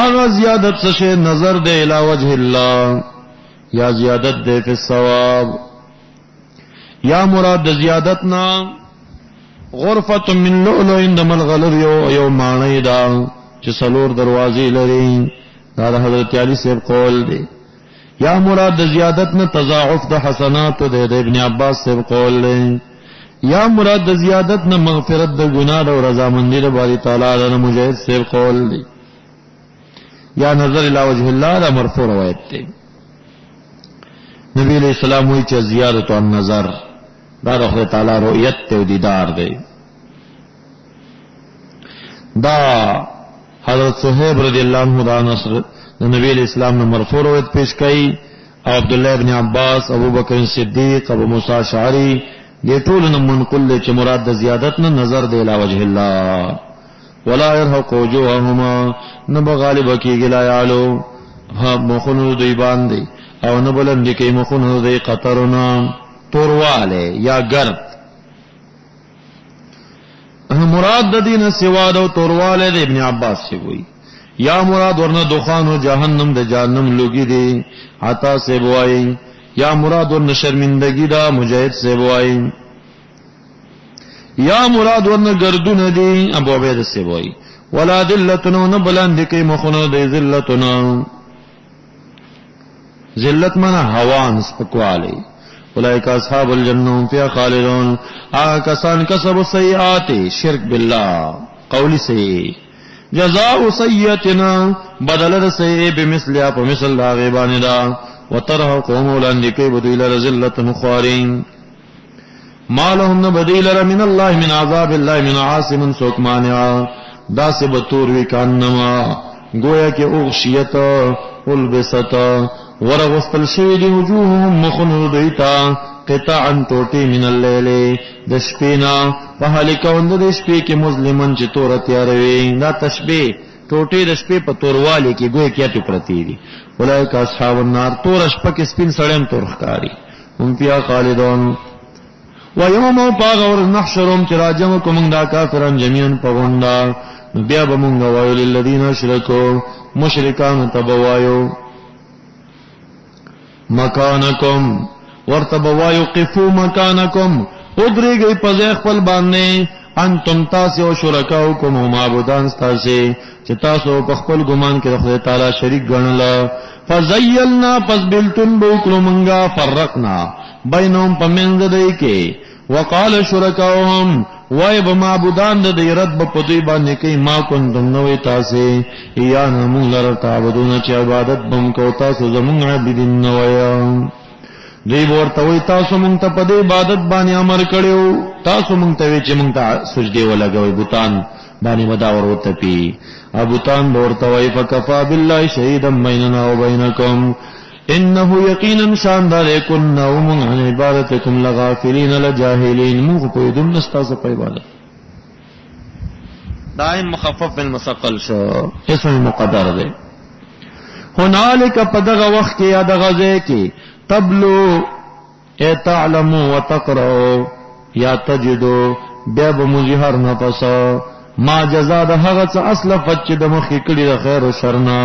آغا زیادت سشے نظر دے الى وجہ اللہ یا زیادت دے فی الثواب. یا مراد زیادتنا غرفت من لؤلؤ اندم الغلر یو مانی دا چه سلور دروازی لرین دا حضرت علی سے قول دے. یا مراد زیادتنا تضاعف دا حسنات دے ابن عباس سے قول دے. یا مراد زیادتنا مغفرت دا گناہ دا رضامندی دا باری تعالی دا مجاہد سے قول دے. یا نظر الى وجہ اللہ دا مرفوع روایت تے. نبی علیہ السلام ہوئی چا زیادت عن نظر دا خدا تعالی رؤیت تے و دیدار دے. دا حضرت صہیب رضی اللہ عنہ دا نصر نبی علیہ السلام نے مرفوع روایت پیش کئی. عبداللہ ابن عباس ابو بکر صدیق ابو موسیٰ اشعری دے طول منقل دے چا مراد دا زیادت نا نظر دے الى وجہ اللہ. ولا يرهق وجوههما نبا غالب کی گلایالو مخونو دی باندے او نبلند کی مخونو دی قطرنا توروالے یا گرد. مراد دین سواد و توروالے دے ابن عباس سے ہوئی. یا مراد ورنہ دخان و جہنم دے جہنم لوگی دے عطا سے بوائی. یا مراد ورنہ شرمندگی دا مجاہد سے بوائی. یا مراد ورنہ گردون دی ابو عبید سے بوائی. ولا ذلتنا نبلند کی مخونو دی ذلتنا ذلت منا ہوان سپکوالے. اولئک اصحاب الجنہ فیہا خالدون کسان کسب السیئات شرک باللہ قولی سے جزاء سیئتنا بدل سیئ بمثلها فمثل دا غیبان دا وترهقهم اولئک بدل ذلت خوارین ما لهم بدیل من اللہ من عذاب اللہ من عاصم سوک مانعا دا سے بطور وی کانما گویا کہ اغشیت البست ورغسطل شوید وجوہم مخنو دیتا قطعا توٹی من اللیل دشپینا فحالکوند دشپی کی مظلمن چی تورتیا روی دا تشبی توٹی دشپی پا توروالی کی گویا کیا ٹکرتی دی. اولئک اصحاب النار تور اشپک سپین سڑیم تورخکاری ان پیا خالدون. ویوم پاغور نحشرم چراجمکو منگ دا کافران جميعا پغندا بیا بمونگا وایو للذین اشرکو مشرکان تبوایو مکانکم ورتبوایو قفو مکانکم ادری گئی پزیخ پل باننے انتم تاسی و شرکاؤکم و معبودان ستاسی چه تاسو پخپل گمان کے خدا تعالی شریک گنلا فزیلنا پس بلتن بوکلو منگا فرقنا بینهم پمنز دئی کے وقال شرکاؤهم وائب معبودان دا دی رد بپدوی باندے کئی ما کنتم نوی تاسے ایانا مون لر تعبدون چی عبادت بم کو تاسو زمون عبدین نویا دی بورتوی تاسو مونگتا پدی عبادت بانی امر کڑیو تاسو مونگتاوی چی مونگتا سجدے ولگوی بوتان بانی مداور ہوتپی ابوتان بورتوی فکفا باللہ شہیدم بیننا و بینکم انہو یقینا شاندار کننا ومن عن عبادتکم لغافلین لجاہلین موخ پویدن نستاسا پا عبادت دائم مخفف المسقل شو اسم مقدر دے. ہنالک پدغ وقت کی یا دغزے کی تبلو اے تعلمو و تقرعو یا تجدو بیب مجہر نفسا ما جزا دا حغت اصلفت چی دا مخی کلی دا خیر و شرنا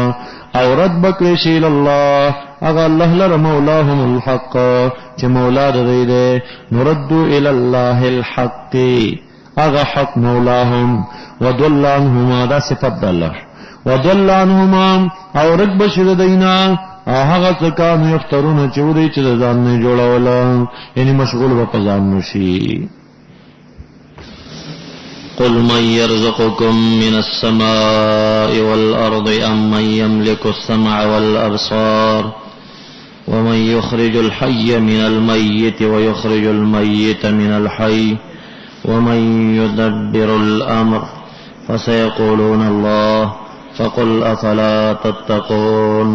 او رد بکری شیل اللہ اگا اللہ لر مولاهم الحق چی مولا دا دے نردو الاللہ الحق اگا حق مولاهم ودول عنہما دا صفت دا اللہ ودول عنہما او رد بشر دینا حغت کانو یفترون چودی چی دا زاننے جوڑا والا یعنی مشغول با پزان نشی. قل من يرزقكم من السماء والأرض أم من يملك السمع والأبصار ومن يخرج الحي من الميت ويخرج الميت من الحي ومن يدبر الأمر فسيقولون الله فقل أفلا تتقون.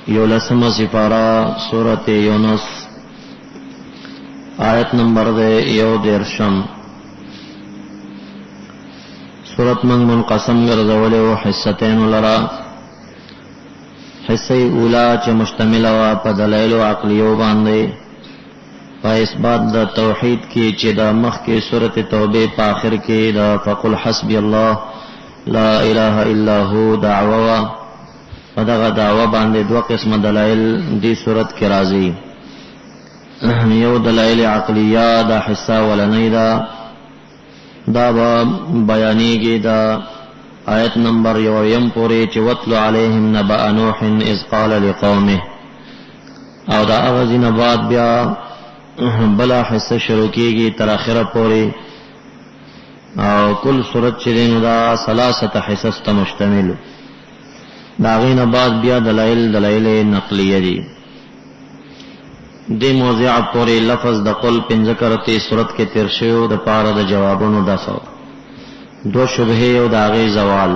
یولسم سپارہ سورۃ یونس آیت نمبر دے 1 سورت منقسم گرزولے و حصتین لرا. حصہ اولا چه مشتمل و پا دلائل و عقلیو باندے پا اثبات دا توحید کی چه دا مخ کی سورت توبہ پا آخر کی دا فقل حسبی اللہ لا الہ الا ہو دعوہ پا دا دعوہ باندے دو قسم دلائل دی سورت کی رازی. یو دلائل عقلیہ دا حصہ ولنی دا بیانی کی دا آیت نمبر 1 پوری چی وَاتْلُ عَلَيْهِمْ نَبَأَ نُوحٍ اِذْ قَالَ لِقَوْمِهِ. او دا اغزی نبات بیا بلا حصہ شروع کی گی تراخرہ پوری او کل صورت چلین دا ثلاثت حصص مشتمل. دا غی نبات بیا دلائل نقلیہ دی. دی موضوع پوری لفظ دا قل پن ذکرتی صورت کے ترشیو دا پارا دا جوابونو دا سو دو شبہے و دا غی زوال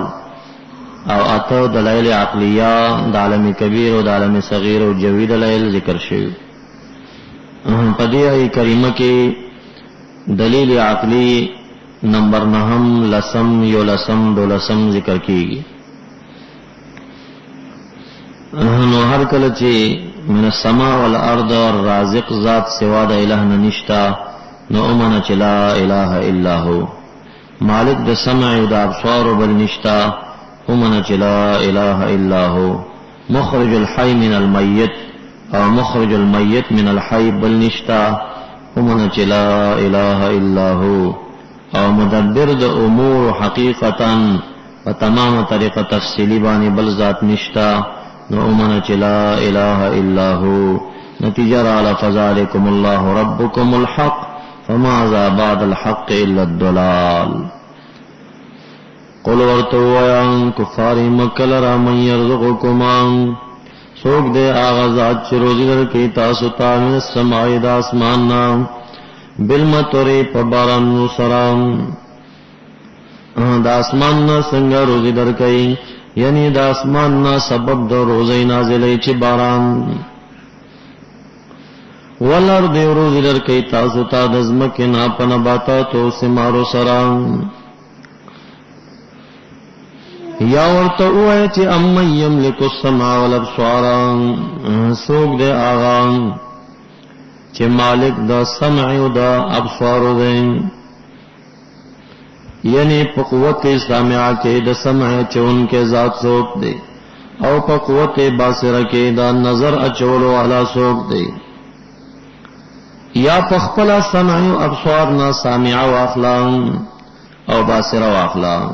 او اتو دلائل عقلیہ دا عالم کبیر و دا عالم صغیر و جوی دلائل ذکر شیو. پدیعی کریمہ کی دلیل عقلی نمبر 9 لسم یو لسم دو لسم ذکر کی گی. نو ہر کلچی من السماء والارض والرازق ذات سوا دا الہ ننشتا نو امنا چی لا الہ الا ہو. مالک دا سمع دا ابصار بل نشتا امنا چی لا الہ الا ہو. مخرج الحی من المیت او مخرج المیت من الحی بل نشتا امنا چی لا الہ الا ہو. او مدبر دا امور حقیقتا و تمام طریقہ تفصیلی بانی بل ذات نشتا نو امنا چی لا الہ الا ہو. نتیجہ رالا فذالکم اللہ ربکم الحق فماذا بعد الحق الا الضلال. قل ورتویان کفاری مکل را من یرزقکمان سوک دے آغازات چی روزی در کی تاسو تا من السماعی دا اسماننا بالمطوری پباران سرام دا اسماننا سنگا روزی در کی یعنی دا اسماننا سبب دا روزی نازلی چی باران والارد روزی در کی تاسو تا دزمکنا پنباتاتو سمارو سرام. یا ورطا اوئے چی امن یملک السمع والابصار سوک دے آغان چی مالک دا سمع دا ابصار دیں یعنی پا قوت سامعہ کے دا سمع چی ان کے ذات سوک دے او پا قوت باصرہ کے دا نظر اچولو علا سوک دے. یا پخپلا سمع و ابصار نا سامعہ و اخلان او باصرہ و اخلان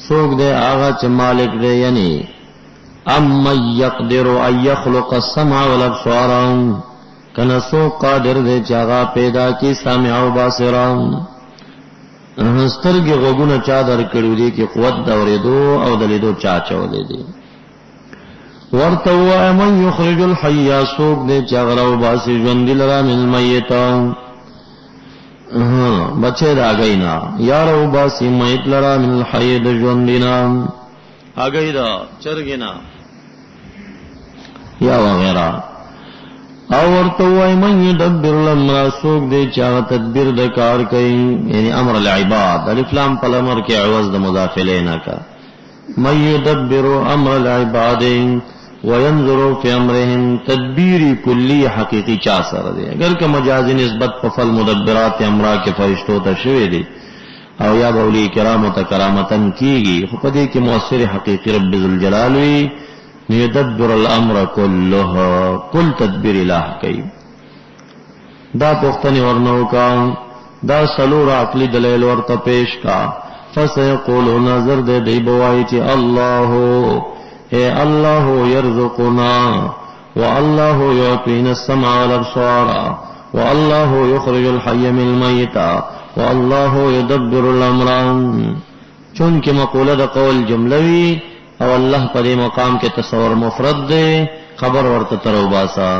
سوک دے آغا چی مالک دے یعنی امن یقدر ان یخلق السمع والابصار کنا سوک قادر دے چی آغا پیدا کی سامع و باصرہ. سترگی غوگونا چا در کڑو دی کی قوت دوریدو او دلیدو چا چولے دی. ورطو امن یخرج الحی سوک دے چی اغراو باسی جوندی لرا من المیتا بچے دا آگئینا یارو باسی میت لرا من الحی دا جوندینا آگئی دا چرگینا یا وغیرہ. او ورطوئی من یدبر الامر سوک دے چاہ تدبیر دا کار کئی یعنی امر العباد الافلام پل امر کے عوض دا مداخلینا کا. من یدبر امر العباد وینظر فی امرهم تدبیری کلی حقیقی چاہ سر دے. اگر کہ مجازی نسبت پفل مدبرات امرا کے فرشتوں تا شوئے دے او یا بولی کرامتا کرامتن کی گی خودی کی مؤثر حقیقی رب ذوالجلالوی یدبر الامر کلہ کل تدبیر الہ کئی. دا پختنی ورنو کا دا سلور عقلی دلیل ورطا پیش کا فسیقولو نظر دے دی بوائی چی اللہ اے اللہ یرزقنا واللہ یعطین السمع والابصار واللہ یخرج الحی من المیت واللہ یدبر الامر. چونکہ مقولہ دا قول جملوی او اللہ پر مقام کے تصور مفرد دے خبر ورته تر وباسا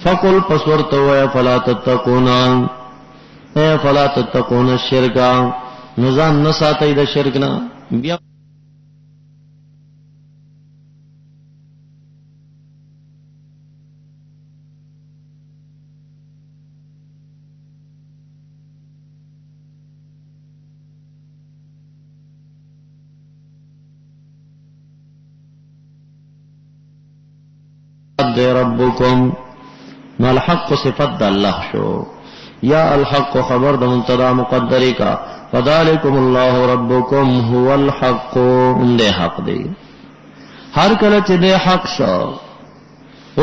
فقل پس ورته وای فلا تتقون اے فلا تتقون الشرک نزان نساتای د شرک نه بیا ربکم نو الحق صفت دا اللہ شو یا الحق خبر دا منتدا مقدری کا فذالکم اللہ ربکم هو الحق اندے حق دی ہر کلچ دے حق شو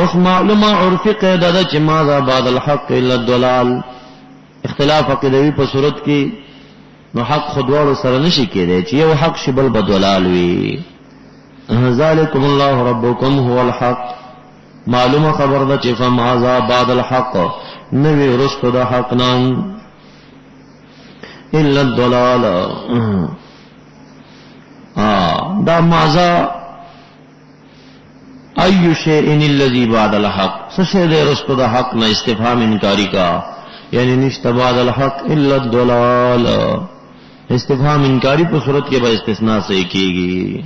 اس معلومہ عرفی قیدہ دا چی ماذا بعد الحق الا الدلال اختلاف عقیدوی پر صورت کی نو حق خودوار سرنشی کی دے چی یو حق شبل بدلالوی ذالکم اللہ ربکم هو الحق معلومه خبر ده چې فماذا بعد الحق نوی رست د حق نام الا الضلال دا ماذا ای شیء الذی بعد الحق سشه ده رست د حق نه استفهام انکاری کا یعنی نشته بعد الحق الا الضلال استفهام انکاری په صورت کې به استثناء صحیح کیږي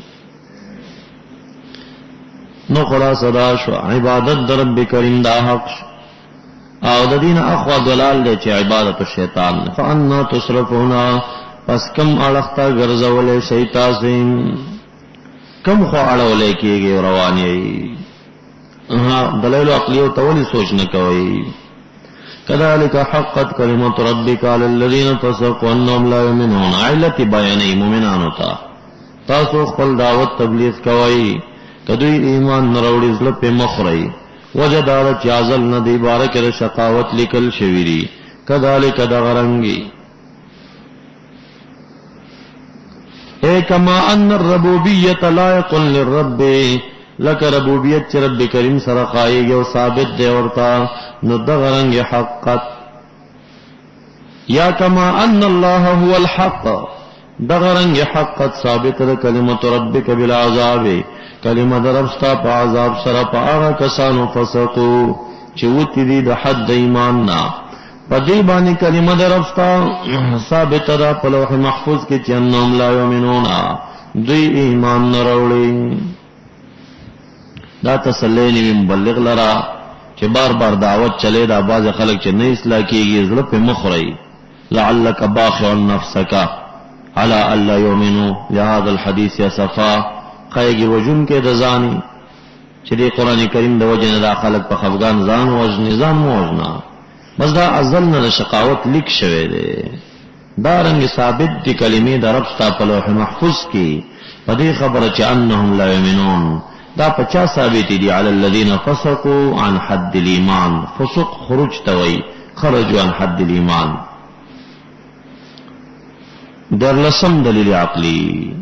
نو خلاص دا شو عبادت در رب کریم دا حق او د دین اخوا دلال دی چې عبادت الشیطان فانا تصرفونا پس کم اړختا ګرځولې شیطان کم خو اړولې کېږي رواني دلایل عقلی او تولی سوچ نه کوي كذلك حقت كلمة ربك على الذين فسقوا انهم لا يؤمنون علت بیان مومنانو ته تاسو خپل دعوت تبلیغ کوي کدوی ایمان نراوڑی زلپ مخری وجدار چازل ندی بارکر شقاوت لکل شویری کذالک دغرنگی اے کما ان الربوبیت لائق للرب لک ربوبیت چی رب کریم سرقائی گی و ثابت دے ورطا نو دغرنگ حقت یا کما ان اللہ هو الحق دغرنگ حقت ثابت دے کلمت ربک بالعذاب کلمه دربستا پا عذاب سره پا آغا کسانو فسقو چوتی دی دا حد ایمان نا پا دی بانی کلمه دربستا ثابت دا پلوح محفوظ کی چی انہم لا یومنونا دی ایمان نروڑی دا تسلینی بی مبلغ لرا چی بار بار دعوت چلے دا باز خلق چی نئی اصلاح کیگی ظلپ مخری لعلک باخع نفسکا علا اللہ یومنو لہذا الحدیث یا صفا خیگی وجن کے دزانی چلی قرآن کریم دا وجن دا خلق پا خفگان زان وجن زان موجنا بس دا ازلنا دا شقاوت لک شوے دے دا رنگ ثابت دی کلمی دا ربستا پا لوح محفوظ کی پا دی خبر چی انہم لا یمنون دا پچا ثابتی دی علی الذین فسقوا عن حد الایمان فسق خروج توئی خرجوا عن حد الایمان در لسم دلیل عقلی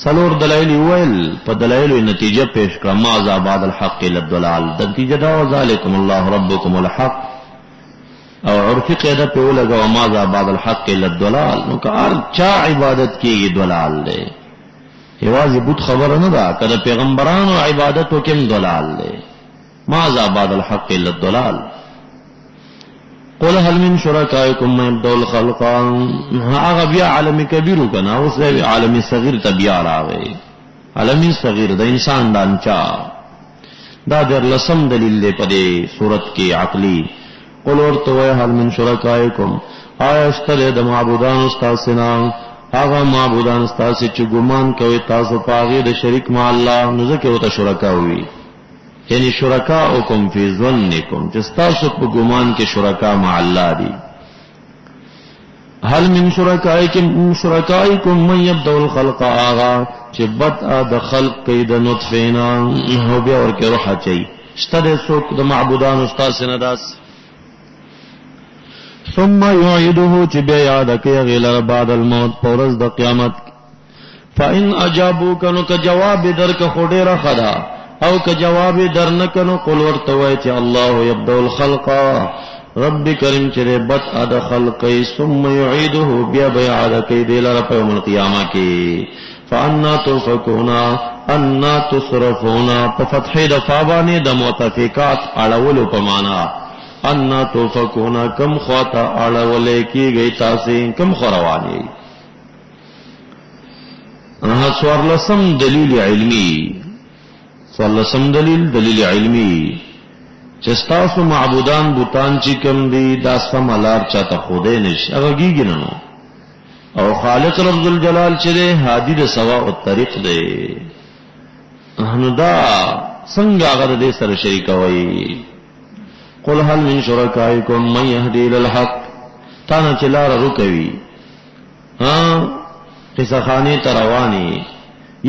سلور دلائل ویل پا دلائل نتیجہ پیش کرا ماذا بعد الحق للدلال نتیجہ دا ذالکم اللہ ربکم الحق او عرفی قیدہ پہ لگا وماذا بعد الحق للدلال نو کہ چا عبادت کی گی دلال دے حوازی بود خبر ندا کہ پیغمبران و عبادت و کم دلال دے ماذا بعد الحق للدلال قل هل من شرکائکم من یبدأ الخلق آغا بیا عالم کبیرو کنا اس لئے عالم صغیر تبیار آگئے عالم صغیر دا انسان دانچا دا در لسم دلیل دے پدے صورت کی عقلی قل ارتوئے هل من شرکائکم آیا اشترے دا معبودان استاسنا آغا معبودان استاسی چو گمان کوئی تاسو پاغی دا شرک مع اللہ نزکی ہوتا شرکا ہوئی یعنی شرکاؤکم فی ظنکم چستاسو پا گمان کے شرکا مع اللہ دی حل من شرکائکم من یبدأ الخلق آغا چی بدء دا خلق کئی دا نطفینا ہو بیا ورکی روحا چی اشتد سوک دا معبودان استاسنا داس ثم یعیدوه چی بیا یادکی غیلر بعد الموت پورز دا قیامت فإن اجابوکنو کا جواب در کا خودیر خدا او که جواب در نکنو قل ورتوی چی اللہ یبدأ الخلق رب کریم چرے بدء دا خلقی ثم یعیدوه بیا بیعاد کئی دیلر پیوم القیامہ کی فانا توفکونا انا تصرفون په فتح د فابانه د متفقات اړولو په معنا انا توفقون کم خواته اړولې کیږي تاسو کم خوروانی سوارلسم دلیل علمی سوارلسم دلیل علمی چستاسو معبودان بوتان چی کم دی دا سمالار چاہتا خوده نش اگا گیگی ننو او خالق رب الجلال چی دے حادی دا سواء الطریق دے نو دا سنگ آغا دے سر شریکوئی قل حل من شرکائکم من یهدی للحق تانا چلار رکوی قصہ خانی تروانی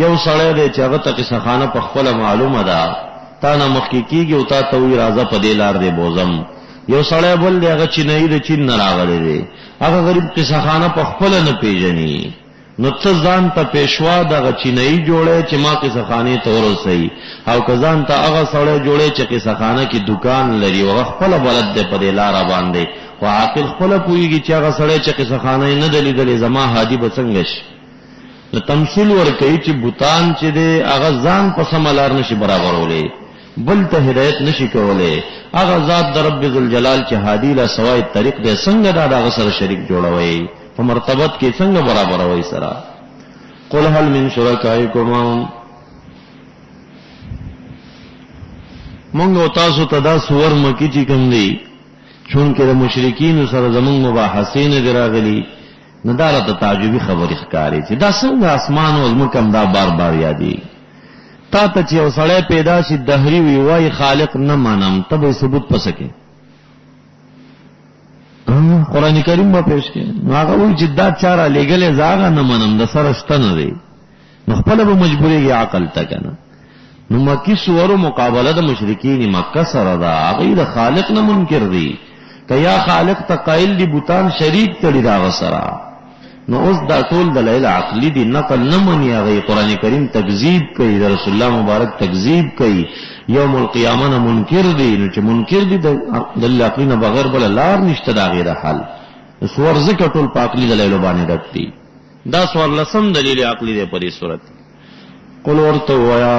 یو سڑے دے چاگتا قصہ خانہ پخپل معلوم دا تانا مخکی کیگی او تا توی رازا پا دیلار دے بوزم یو سڑے بل دے اگا چینئی دے چین نراغلے دے اگا غریب قصہ خانہ پخپل نپیجنی نو تزان تا پیشوا دا اگا چینئی جوڑے چی ما قصہ خانی تورو سی او کزان تا اگا سڑے جوڑے چی قصہ خانہ کی دکان لری وغا خپل بلد دے پا دیلار باندے و عاقل خپل پوئیگی چی اگا سڑے چی قصہ خانہ ندلی دلی زما حادی بسنگش نو تمثیل ورکی چی بوتان چی دے اگا زان پسمالار نشی برابر ہولے بل ته هدایت نشي کوله هغه ذات د رب ذوالجلال چې هادي لا سوای طریق دې څنګه دا دغه سره شریک جوړوي په مرتبت کې څنګه برابر وای سره قل هل من شرکائکم مونږ تاسو ته دا سور مکی چې کوم دي چون کې د مشرکین سره زمون مباحثین دراغلي ندارت تعجبی خبرې ښکاری چې دا څنګه اسمان او زمکم دا بار بار یادي تا ته چې وسړی پیدا شي دهری وی وای خالق نه مانم تبه ثبوت پسکه قرآن کریم ما پیش کې هغه وی چې دا چاره لګلې زاغه نه مانم د سرشته نه دی نو خپل به مجبورېږي عقل ته کنه نو مکی سورو مقابله د مشرکین مکه سره دا هغه د خالق نه منکر دی کیا خالق تقایل دی بوتان شریک تړي دا وسره نو اوس دا ټول دلایل عقلی دي نقل نه مني هغه قرآن کریم تکذیب کوي رسول الله مبارک تکذیب کوي یوم القیامه نه منکر دي نو چې منکر دي د دلیل عقلی نه بغیر بل لار نشته دا غیر حل سور ذکر ټول پاکلی دلایل باندې رکھتی دا سوال لسم دلیل عقلی دی په دې صورت قل ورته وایا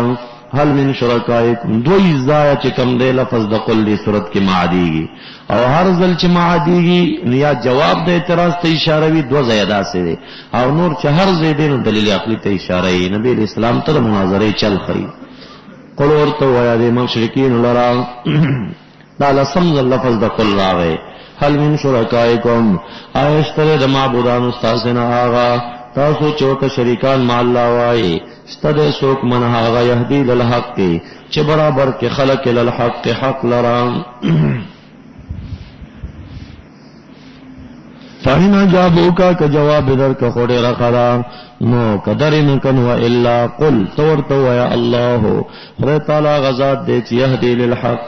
هل من شرکائکم دوی ځای چې کم دی لفظ د قل دی صورت کې معادیږي او هر ځل چې معادیږي یا جواب د اعتراض ته اشاره وي دو زیاده سي او نور چې هر زیدین دلیل عقلی ته اشاره وي نبی اسلام ته مناظره چل خي قل ورته وایا د مشرکین لرا دا لسم لفظ د قل راغی هل من شرکائکم آیشتره د معبودان استاسنا آغا تاسو چوک شریکان مع الله وای استد سوک من هاغه يهدي للحق چې برابر کې خلق للحق حق لرا فإن جابوکا که جواب درک خوڑی رقرا نو قدرن کنو الا قل تورتو یا اللہ خدای تعالی غزات دے چی یهدی للحق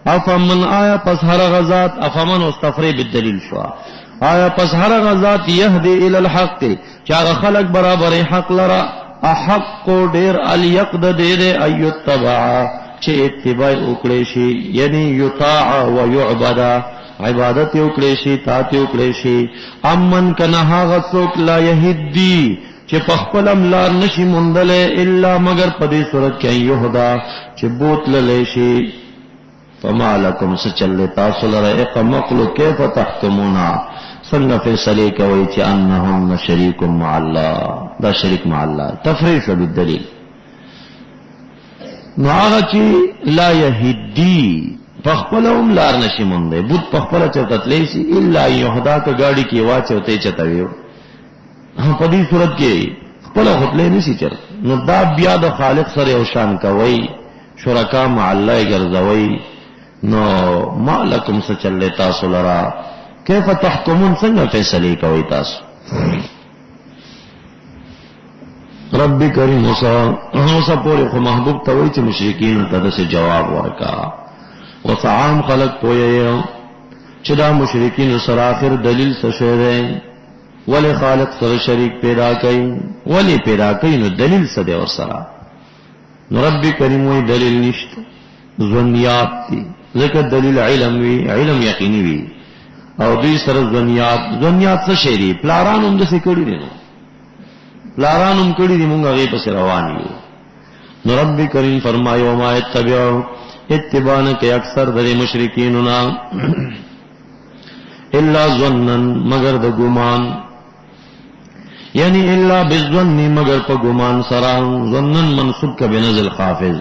افمن آیا پس هر غزات افمن استفری بالدلیل شوا آیا پس هر غزات یهدی الالحق چاگه خلق برابر حق لرا احق کو دیر الیقد دے دے ایتبعا چه اتباع اکڑیشی یعنی یطاع و یعبدا عبادت اکڑیشی تات اکڑیشی امن کنہا غصوک لا یهدی چه پخپلم لار نشی مندلے الا مگر پدی صورت کہیں یہدا چه بوت للیشی فما لکم سچلے تاسو لرائق مقلو کیف تحکمونا سنگ فیصلے کوئی چه انہم شریک مع اللہ دا شریک مع اللہ تفریش بالدلیل نو آغا چی لا یهدی پخپلهم لار نشی مونده بود پخپل چوتتلی شي الا یهدا کا گاڑی کی وا چوتے چتویو په دې صورت کې خپل خپلې نشي چر نو دا بیا د خالق سره او شان کوي شرکا مع الله ګرځوي نو مالکم سچلے تاسو لرا کیف تحکمون څنګه فیصله کوي تاسو رب کریم موسی پورې خو محبوب ته وایي چې مشرکین ته د جواب ورکا وطعام خلق پوئے چدا مشرکین سر آخر دلیل سشوئے ولی خالق سر شریک پیدا کئی ولی پیدا کئی نو دلیل سدے اور سرا نو رب کریم وی دلیل نشت ظنیات تی ذکر دلیل علم یقینی وی او دوی سر ظنیات سشیری پلارانم دسی کڑی دی نو پلارانم کڑی دی مونگا غیب سے روانی نو رب کریم فرمایي وما اتبعوا اتباع کې اکثر د مشرکیننا الا ظنا مگر د ګمان، یعنی الا بالظن مگر په ګمان سره، ظنا منصوب ک بنزل خافض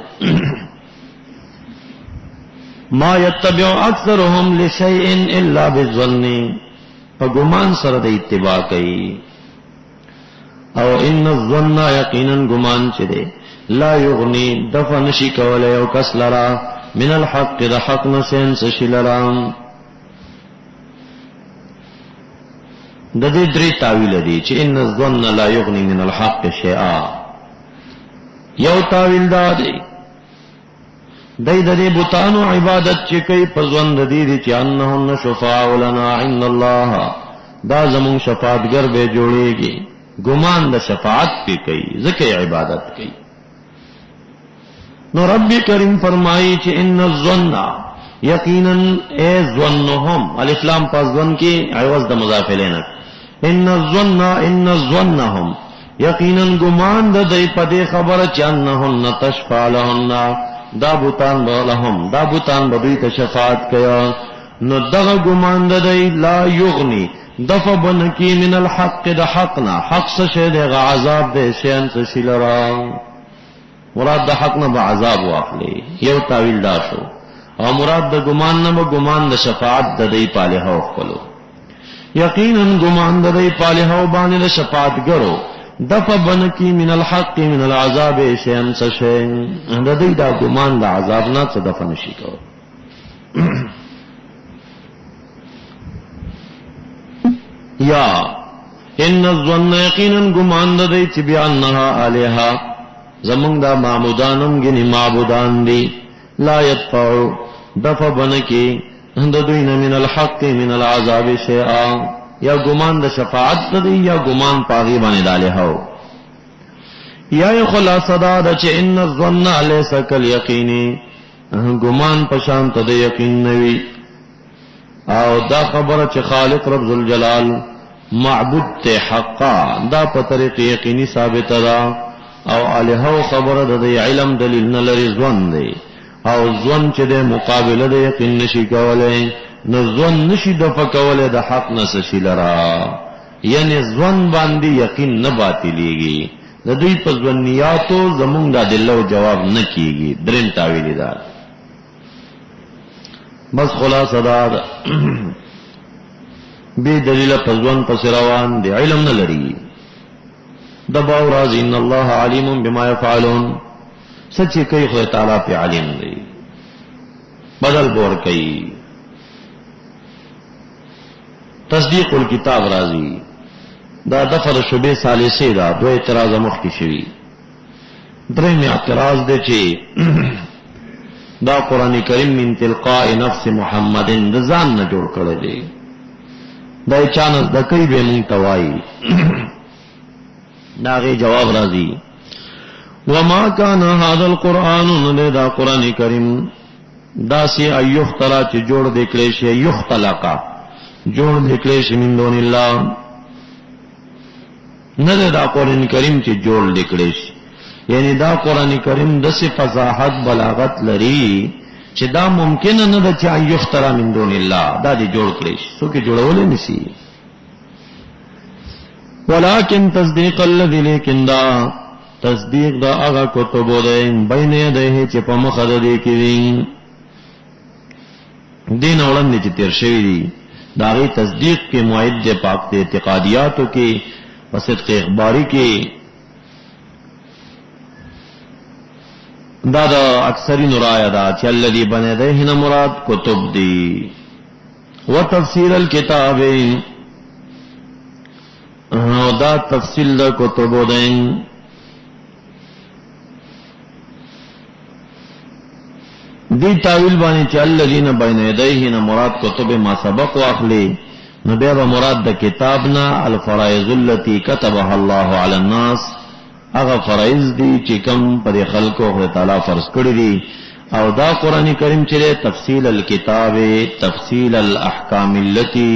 ما يتبع اکثرهم لشيء الا بالظن، په ګمان سره د اتباع کوي. او ان الظن یقینا ګمان چې دی لا یغنی دفع نشي کولای او کس لرا من الحق د حق نسین سشی لرا. د دې درې تاویل دي چې ان الظن لا یغنی من الحق شیئا. یو تاویل دا دی دای د دې بوتانو عبادت چې کوي په ځوان د دې چې انهم شفاع لنا عند الله، دا زمون شفاعتګر به جوړيږي، ګمان د شفاعت په کوي ځکه عبادت کوي. نو رب کریم فرمایي چې ان الظن یقینا ای ظنهم، الف لام په ظن کې عوض د مضاف الیه، ان الظن ان ظنهم یقینا ګمان د دې په دې خبره چې انهن تشفع لهن، دا بوتان لهم، دا بوتان به دوی ته شفاعت کوي. نو دغه ګمان د دې لا یغنی دفع بنکی من الحق د حقنا، حق څه شی د عذاب د شین څه شی لرا، مراد د حق نه به عذاب واخلي. یو تاویل دا شو. او مراد د ګمان نه به ګمان د شفاعت د دې پالهو خپلو، یقینا ګمان د دې پالهو باندې د شفاعت ګرو دفع بنکی من الحق من العذاب شین څه شی د دې دا ګمان د عذاب نه څه دفع نشي کوي. یا ان الظن یقینا ګمان د دې چې بیانها الها زمونږ دا معبودانم گنی معبودان دی، لا یدفعو دفع بنکی د دوی نه من الحق من العذاب شیئا، یا ګمان د شفاعت دی یا ګمان پاغي باندې داله هو. یا خلاصه دا چې ان الظن ليس كاليقين، ګمان پشان ته د یقین نوي. او دا خبره چې خالق رب ذوالجلال معبود ته حقا، دا په طریق یقیني ثابت ده. او الہو خبره د علم دلیل نه لري ځوان دی، او ځوان چې د مقابله د یقین نشي کولای، نو ځوان نشي د فکوله د حق نه شي لرا، یعنی ځوان باندې یقین نه باطلېږي. د دوی په ځوانیاتو زمونږ د دلو جواب نه کیږي. درین تاویل دا بس خلاصه دا بے دلیل په ځوان پس روان دی، علم نه لري. دباو راز ان الله علیم بما يفعلون، سچ کوي خدای تعالی په علیم دی، بدل بور کوي. تصدیق الکتاب راضی دا دفر شبه ثالثه دا دو اعتراض مخ کی شوی. دریم اعتراض دی چې دا قرآن کریم من تلقاء نفس محمدن د ځان نه جوړ کړی دی، دا چانس د کوي به مونږ توای. داغه جواب راځي وما كان هذا القرآن، نه دا قرآن کریم دا سی ایختلا چې جوړ دکړي شي، یختلقا جوړ دکړي شي من دون الله، نه دا قرآن کریم چې جوړ دکړي شي، یعنی دا قرآن کریم د څه فصاحت بلاغت لري چې دا ممکن نه ده چې ایخترا من دون الله، دا دې جوړ کړي شي، څوک جوړول نشي. ولكن تصدیق الذی، لیکن دا تصدیق دا هغه کتبو ده بین یدیه چې په مخ د دې کې دي، دین وړاندې چې تیر شوی دي، دا غي تصدیق کې موعد د پاک د اعتقادیاتو کې وصدق اخباری کې دا اکثری نرایا دا چې الذی بین یدیه نه مراد کتب دي. وتفسیر الکتاب، دا تفصیل دا کتبو دین. دی تاویل بانی چا الذین بین یدیه نا مراد کتب ما سبق واخلی، نو بیا با مراد دا کتابنا الفرائض اللتی کتبها اللہ علی الناس، اغا فرائض دی چی کم پر خلقو خود تعالی فرض کردی دی. او دا قرآن کریم چلے تفصیل الکتاب تفصیل الاحکام اللتی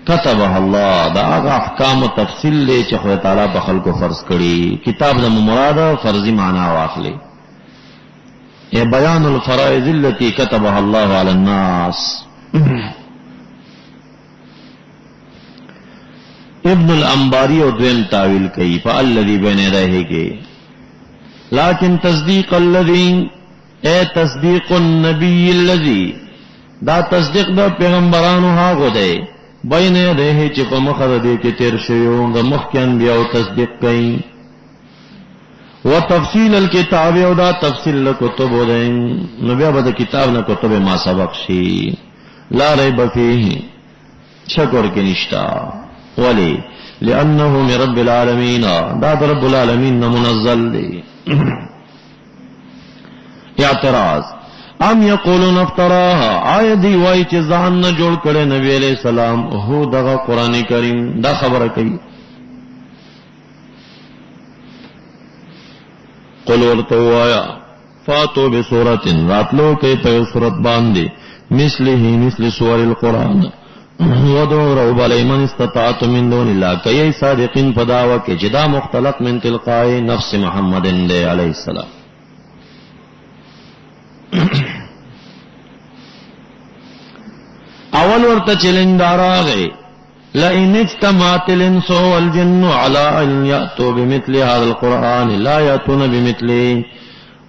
كتبها الله دا هغه احکام او تفصیل له چې خدای تعالی په خلکو فرض کړي. کتاب د مراد فرضی معنا واخلي. یہ بیان الفرائض التي كتبها الله على الناس. ابن الانباری او دویم تاویل کئی فالذی بین یدیہ کے لیکن تصدیق الذی اے تصدیق النبی الذی دا تصدیق دا پیغمبرانو هاغو دے بین یدیہ چی پا مخد دے کے تیر شیو دا مخی انبیاء تصدیق کئی و تفصیل الکتاب او دا تفصیل لکتب دے نبیہ بدا کتاب نا کتب ما سبق شی لا ریب فیہ شکر کے نشتا ولی لأنه من رب العالمین دا رب العالمین منزل دی. اعتراض ام یقولون افتراها آیا دی وائی چی ځان نه جوړ کړي نبی علیہ السلام هو دغه قرآن کریم دا خبره کوي. قل ورتوایا فاتو بسورت راتلو کئی پہ سورت باندے مثل سور القرآن ودعو رعب علی من استطاعت من دون اللہ کئی صادقین پداوہ کے جدا مختلق من تلقائی نفس محمد دے علیہ السلام. اول ورطا چلندارا گئے لئن اجتمعت الانس والجن على ان يأتوا بمثل هذا القرآن لا يأتون بمثله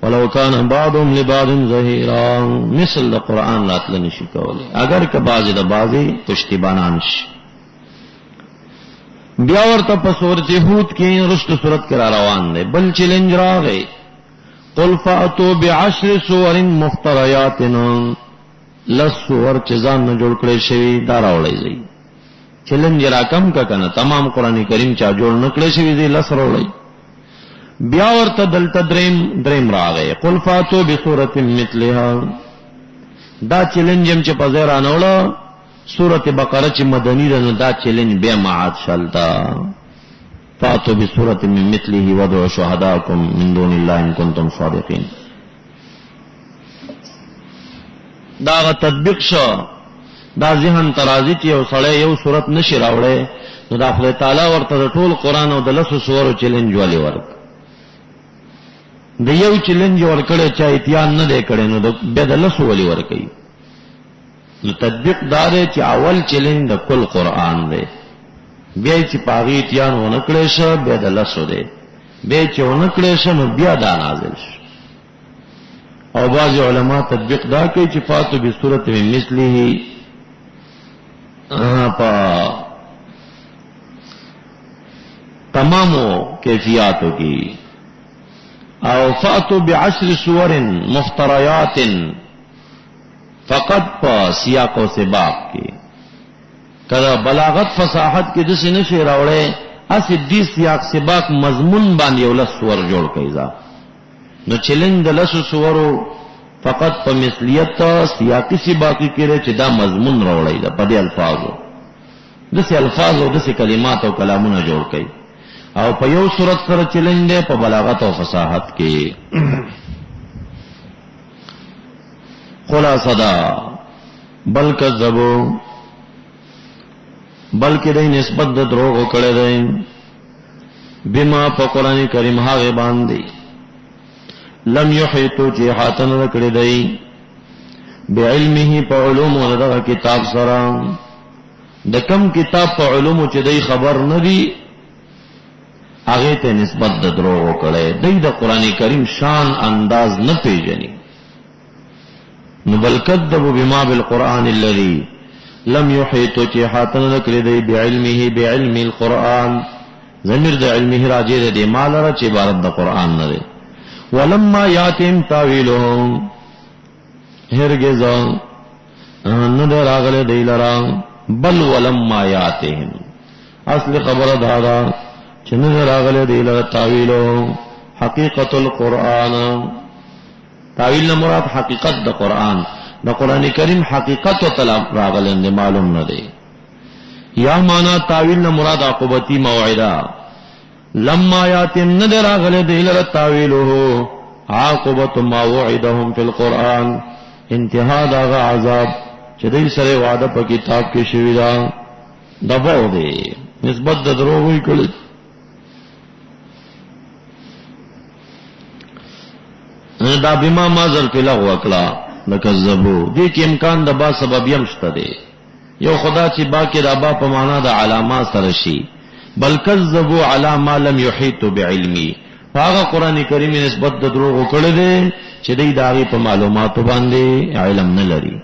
ولو كان بعضهم لبعض ظهيرا. مثل دا قرآن راتل نشی کولی اگر که بعضی دا بعضی پشتیبانان شی. بیا ورطا پا صورت ہود کی رشت صورت کرا روان دے بل چلنج را گئے قل فأتوا بعشر سور مفتریاتنا لس سور چزان نجوڑ کرے شوی دارا وڑی زی چلنج را کم کا کنا تمام قرآن کریم چا جوڑ نکلے شوی دی لس روڑی. بیا ورته دلته دریم راغی قل فاتو بسورة مثلها دا چلنجم چې په ځای رانوړه سورة بقره چې مدنی ده نو دا چلنج بیا معاد شلتا فاتو بسورة من مثله ودعوا شهداءکم من دون الله ان کنتم صادقین. دا تطبیق شو دا ذهن ترازی چې یو سړی یو صورت نشي راوړی نو دا خدای تعالی ورته ټول قرآن او د لسو سورو چلنج والی ورک د یو چلنج ورکړی چا اتیان نه دی کړی نو بیا د لسو والی ورکوي. نو تطبیق دا دی چې اول چلنج د کل قرآن دی بیا چې په هغې اتیان ونه کړی شه بیا د لسو دی بیا چې ونه کړی شه نو بیا دا نازل شه. او بعض علماء تطبیق دا کوي چې فاتو بسورة من مثله پا تمامو کیفیاتوں کی او فاتو بعشر سور مفتریات فقط پا سیاق و سباق کی کدا بلاغت فصاحت کی جسے نشی راوڑے اسی دی سیاق سباق مضمون باندې یو لس سور جوړ کړي نو چلند لس سورو فقط پا مثلیت سیاقی سباقی کرے چې دا مضمون راوڑی دا پا دی الفاظو دسی الفاظو دسی کلمات و کلامون جوړ کړي او په یو صورت سره چلنج دی په بلاغت او فصاحت کې. خلاصه دا بل کذبوا بلکې دای نسبت د دروغ کړه دی بما په قرآن کریم هغه باندې لم یحیطوا جهاتن کړه دی بعلمه په علوم او دغه کتاب سره د کم کتاب په علوم چې دی خبر نه دی هغه ته نسبت د دروغ کړه دی د قرآن کریم شان انداز نه پیژني نو بل کذبوا بما بالقرآن الذي لم يحيطوا جهاتن کړه دی بعلمه بعلم القرآن ضمیر د علمه راجه دی مال را چې عبارت د قرآن نه دی ولما یاتم تاویلهم هرگز نه راغله دی لرا بل ولما یاتهم اصل خبر دادا چې نه راغله دی لرا تاویلو حقیقت القرآن تاویل نه مراد حقیقت د قرآن د قرآن کریم حقیقت او طلب راغله معلوم نه دی یا معنا تاویل نه مراد عقوبتی موعده لما یاتم نه راغله دی لرا تاویلو عاقبت ما وعدهم فی القرآن انتہا دا عذاب چې دې سره وعده په کتاب کې شوی دا دباو دی نسبت د دروغ کړي. دا بما مازر په لغو کړه لکذبو دې کې امکان د با سبب یم شته دی. یو خدا چې با کې د با په معنا د علامات سره شي، بل کذبوا علی ما لم یحیطوا بعلمی. هغه قران کریم نسبت د دروغ کړي دي چې دوی داغي په معلوماتو باندې علم نه لري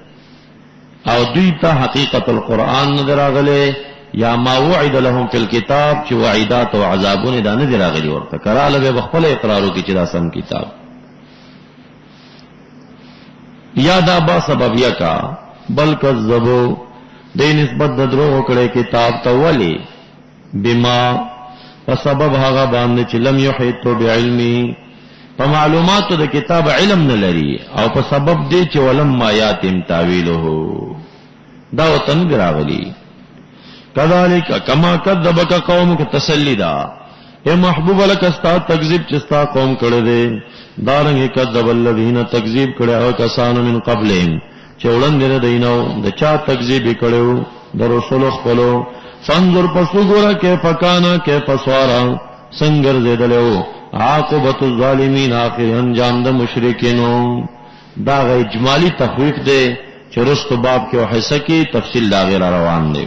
او دوی ته حقیقت القرآن نه دراغله یا ما وعد لهم فی الكتاب چې وعیدات او عذابونه دا نه دراغلي ورته کراله به خپل اقرارو کې چې دا سم کتاب یا دا با سبب یکا بل کذبوا دې نسبت د دروغ کړي کتاب ته ولی بما فسبب هغه باندې چې لم یحیطوا بعلمی په معلوماتو د کتاب علم نه لري او په سبب دی چې ولم ما یاتم تاویله دا وطن راغلی. کذالک کما کذبک قومک تسلیدا اے محبوب لک استا تکذیب چې ستا قوم کړه دے دارنګ کذب الذین تکذیب کړه او کسانو من قبلهم چې وړاندې دینو د چا تکذیب کړو د رسول خپلو. فانظر پسو گورا کیف کانا کیف سوارا سنگر زیدلو عاقبت الظالمین آخر انجام دا مشرکینو. دا غی اجمالی تخویف دے چرست باب کے حصہ کی تفصیل دا غیر روان دے.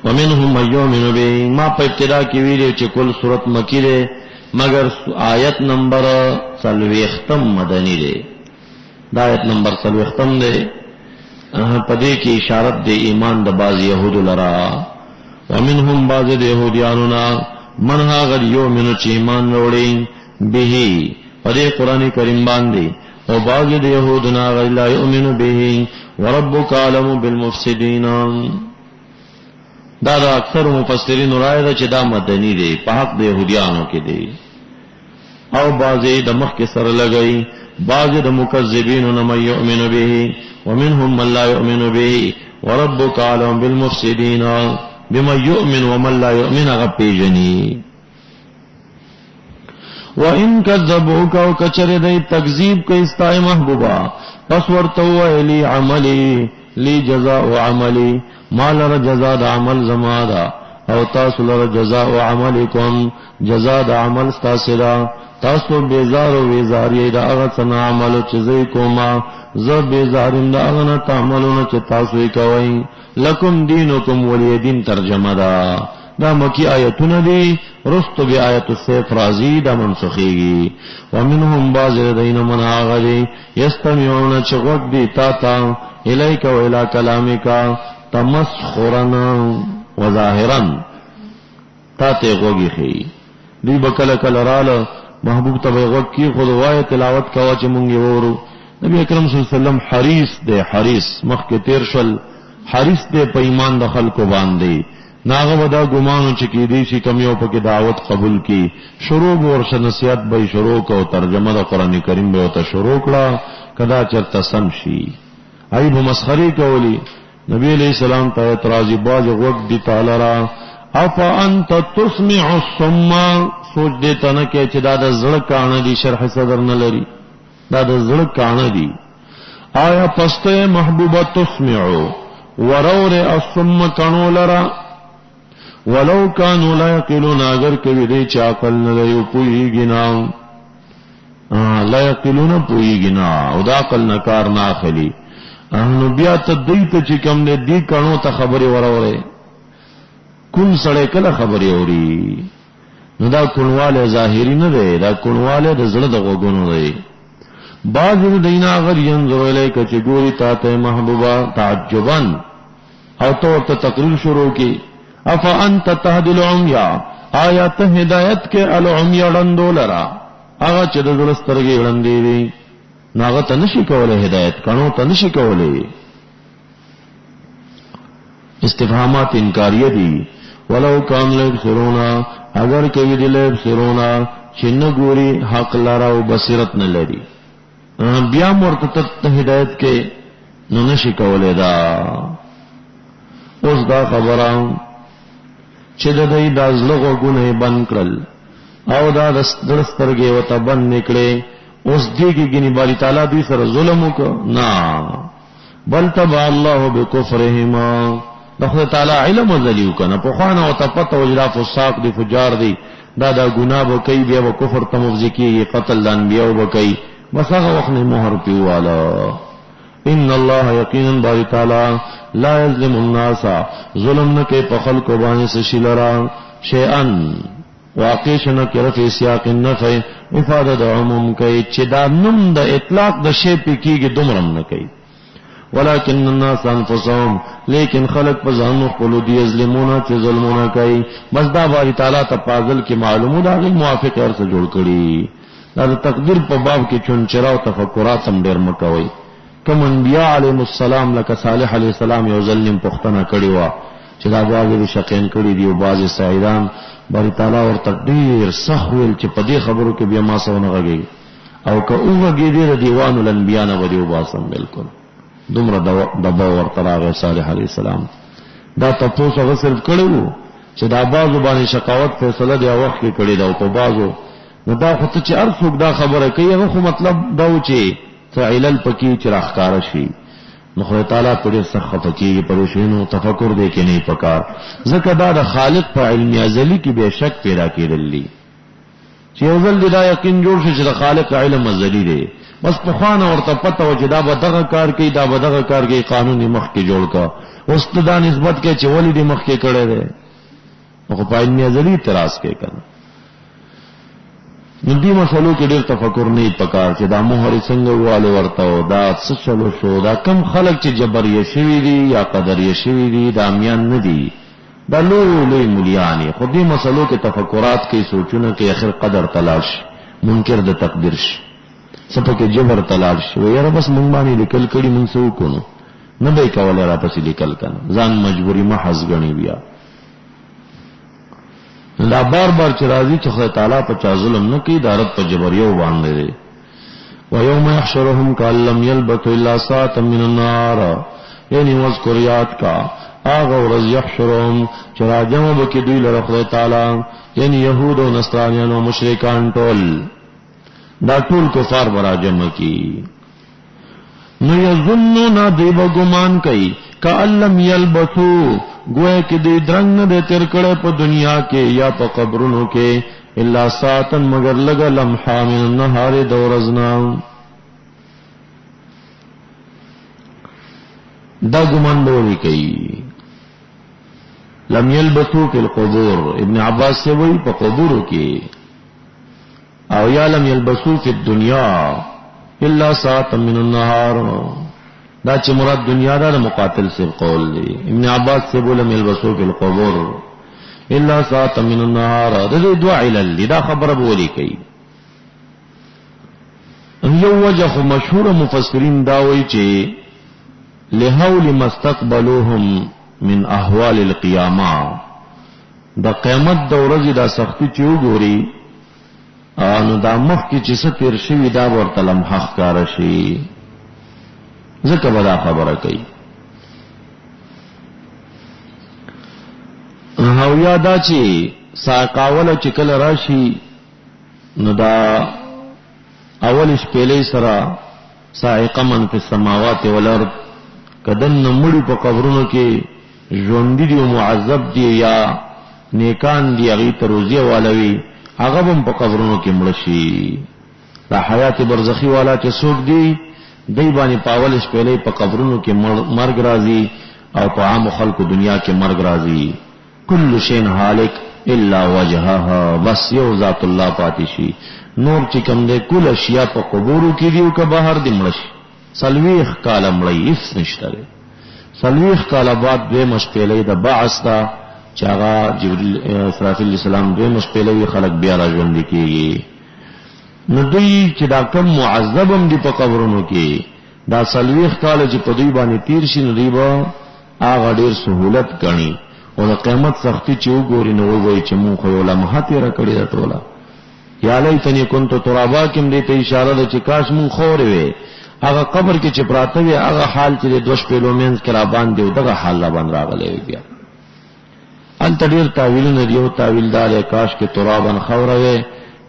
ومنهم من یؤمن به ما په ابتدا کې ویلو چې کل صورت مکی ده مگر آیت نمبر 40 مدنی ده. دا آیت نمبر 40 ده پدې کې اشارت ده ایمان د باز يهود لرا. ومنهم باز د يهوديانو من هاغ یؤمن چې ایمان وروړي به پدې قران کریم باندې او باز د يهودنا غیر لا یؤمن به وربک علم بالمفسدين. دا اکثر مفسرین رائے ده چې دا مدنی دی په حق د يهوديانو کې دی او بعضی د مخ کې سره لګئی بعضی د مکذبین نه یؤمن به ومنهم من لا یؤمن به وربک علم بالمفسدين بما یؤمن ومن لا یؤمن غپیجنی. وان کذبوک او کچره دی تکذیب کوي استای محبوبا پس ورته ویلی عملی لی جزاء عملی مال را جزاء د عمل زما دا او تاسو لره جزاء عملکم جزاء د عمل تاسو را تاسو بیزار او ویزاری دا هغه څنګه عمل چې زئی کوما ز بیزارین دا هغه نه تعملونه چې تاسو یې کوئ. لکم دینکم ولی دین ترجمه دا مکی آیتونه دی رستو بی آیت السیف رازی دا منسخیگی. ومنهم باز دین من آغدی یستمیعون چغوک دی تاتا الیک و الی کلامکا تمسخرن و ظاہرن تاتے غوگی خی دی بکل کل رال محبوب تبا غوگ کی خود وای تلاوت کوا چی منگی وورو. نبی اکرم صلی اللہ علیہ وسلم حریص دے حریص مخ کے تیر شل حریص دے پا ایمان دا خلقو باندے ناغا ودا گمانو چکی دیشی کمیو پا کی دعوت قبول کی شروع بورش نصیحت بای شروع کا و ترجمہ دا قرآن کریم بای تا شروع کلا کدا چرتا سمشی عیب مسخری کولی. نبی علیہ السلام تا اعتراضی باز وقت دی تعالی را افا انت تسمع الصما سوچ دیتا نا کہ چی دا دا زڑکانا دی شرح صدر نلری دا دا زڑکانا دی آیا پستے محبوبہ تسمعو ورور الصم کنو لرا ولو کانو لا یقلون اگر کبھی دی چاقل نلیو پوئی گنا لا یقلون پوئی گنا او دا قل نکار ناخلی نو بیا ته دیت چې کوم دې دی کانو ته خبري وراوره کون سړی کله خبري اوري نو دا کونواله ظاهری نه دی دا کونواله د زړه د غوګونو دی. بعض دینا غیر ينظر الیک چې ګوري تا ته محبوبا تعجبا او تو تقریر شروع کی افا انت تهدی العمیا آیا ته هدایت کې العمیا لندولرا هغه چې د زړه سترګې وړاندې دي ناغه تنشی کوله ہدایت کانو تنشی کوله. استفهامات انکاریه دي. ولو کان لبصرونا اگر کوي دي لبصرونا چنه ګوري حق لرا او بصیرت نه لري بیا مرتد ہدایت کې نو نشي کوله. دا اوس دا خبره چې د دې دازلغه ګونه بند کړل او دا دسترګې وته بند نکړي اوس دې کې ګنې باری تعالی دوی سره ظلم وکړ؟ نه، بل تبع الله بکفرهما، د خدای تعالی علم ازلی وکنه په خوانه او تپته وجلا فساق دی فجار دی دا ګناه به کوي بیا به کفر ته مفضی کیږي قتل د انبیاء به کوي بس هغه وخت نه مهر پیواله. ان الله یقینا باری تعالی لا یظلم الناس، ظلم نه کوي په خلکو باندې سشلرا شیئا واقع شنه کې رفع سیاق النفع افاده د عموم کوي چې دا نوم د اطلاق د شی په کېږي دومرم نه کوي. ولكن الناس انفسهم، لیکن خلق په ځانو خپل دي ظلمونه چې ظلمونه کوي. بس دا باری تعالی ته پازل کې معلومه دا غي موافق ورسره جوړ کړي. دا د تقدیر په باب کې چونچرا او تفکرات هم ډېر مکوي. کوم انبیاء علیهم السلام لکه صالح علیه السلام یو ظلم پختنه کړی و چې دا بعضې شقین کړي دي او بعضې سعیدان باری تعالی ورته ډېر سخت ویل چې په دې خبرو کې بیا ما څه ونه غږېږي او که وغږېدې د دیوان الانبیا نه به دې وباسم. بالکل دومره دبا ورته راغی صالح علیه السلام. دا تپوس هغه صرف کړی و چې دا بعضو باندې شقاوت فیصله دی وخت کې کړې ده او په بعضو نو دا خو ته چې هر څوک دا خبره کوي هغه خو مطلب دا و چې څه علل پکې چې راښکاره شي نو خدای تعالی په ډېر سخت خفه کېږي په دې شیانو تفکر دی کې نه پکار ځکه دا د خالق په علم ازلي کې بې شک پیدا کېدلی چې یو ځل دا یقین جوړ شي چې د خالق علم ازلي دی بس په خوانه ورته پته و چې دا به دغه کار کوي دا به دغه کار کوي قانون یې مخکې جوړ کا اوس ته دا نسبت کوي چې ولې دې مخکې کړی دی خو په علم ازلي اعتراض کوي که نه. نو دې مسلو کې ډېر تفکر نه پکار چې دا مهر څنګه واله ورته او دا څه چلو شو دا کم خلک چې جبریه شوي دي یا قدریه شوي دي دا امیان نه دي دا لوی مولیان خو دې مسلو کې تفکرات کوي سوچونه کوي اخر قدر تلاش منکر د تقدیر شي سپه کې جبر تلاش شي یاره بس مونږ باندې لیکل کړي مونږ څه وکړو نه به یې کولی را پسې لیکل کنه ځان مجبوري محض ګڼي بیا دا بار بار چې راځي چې خدای تعالی په چا ظلم نه کوي دا رد په جبریو باندې دی. ویوم یحشرهم کأن لم یلبثوا الا ساعة من النهار یعنی واذکر یاد کا هغه ورځ یحشرهم چې راجمع به کړي دوی لره خدای تعالی یعنی یهود او نصرانیان او مشرکان ټول دا ټول کفار به راجمع کړي نو یظنون دوی به ګمان کوي کأن لم یلبثوا گوئے کہ دی درنگ نہ دے تیر کڑے پا دنیا کے یا پا قبرونوں کے اللہ ساتن مگر لگا لمحا من النہار دورزنا دا گمان بولی کئی لم یلبثو فی القبور ابن عباس سے وہی پا قبوروں کے او یا لم یلبثو فی الدنیا اللہ ساتن من النہار دا چې مراد دنیا دا مقاتل سے قول دی ابن عباس سے بولا ملبسو فی القبور الا ساعت من النهار دا دعا علل دا خبر بولی کئی یو وجه مشهور مفسرین داوی چې لحول مستقبلوهم من احوال القیامه دا قیامت دا ورځ دا سختی چې وګوري نو دا مخ کې چې څه تیر شوي دا ورته لمحه ښکاره شي ذکر بدا خبره کوي او یادا چې ساقاوله چې کله راشي نو دا اول شپېلې سره سائقه من فی السماوات والارض کدن مړي په قبرونو کې ژوندي دي او معذب دي یا نیکان دي هغه ته روزي والوي هغه هم په قبرونو کې مړ شي دا حیات برزخی والا چې څوک دي دی باندې پاول شپېلې په قبرونو کې مرګ راځي او په عام خلکو دنیا کې مرګ راځي کل شین هالک الا وجهها بس یو ذات الله پاتې شي نور چې کوم دی کل اشیاء په قبورو کې دی او که بهر دی مړ شي سلويخ کاله مړی هیڅ نشته دی سلويخ کاله بعد دویمه شپېلې د بعث دا چې هغه جبرئیل اسرافیل علیه السلام دویمه شپېلې خلک بیا راژوندي کېږي نو دوی چې دا کم معذبم دی په قبرونو کې دا سلويخ کاله چې په دوی باندې تیر شي نو دوی به هغه ډېر سهولت ګڼي او د قیامت سختی چې وګوري نو وایي چې مونږ خو یو لمحه تېره کړې ده ټوله یا لیتنی کنت ترابا کې هم دې ته اشاره ده چې کاش مونږ خورې وې هغه قبر کې چې پراته وي هغه حال چې د 2 شپېلو منځ کې را باندې او دغه حال را باندې راغلی وي بیا هلته ډېر تاویلونه دي یو تاویل دا دی کاش کې ترابن خوره وې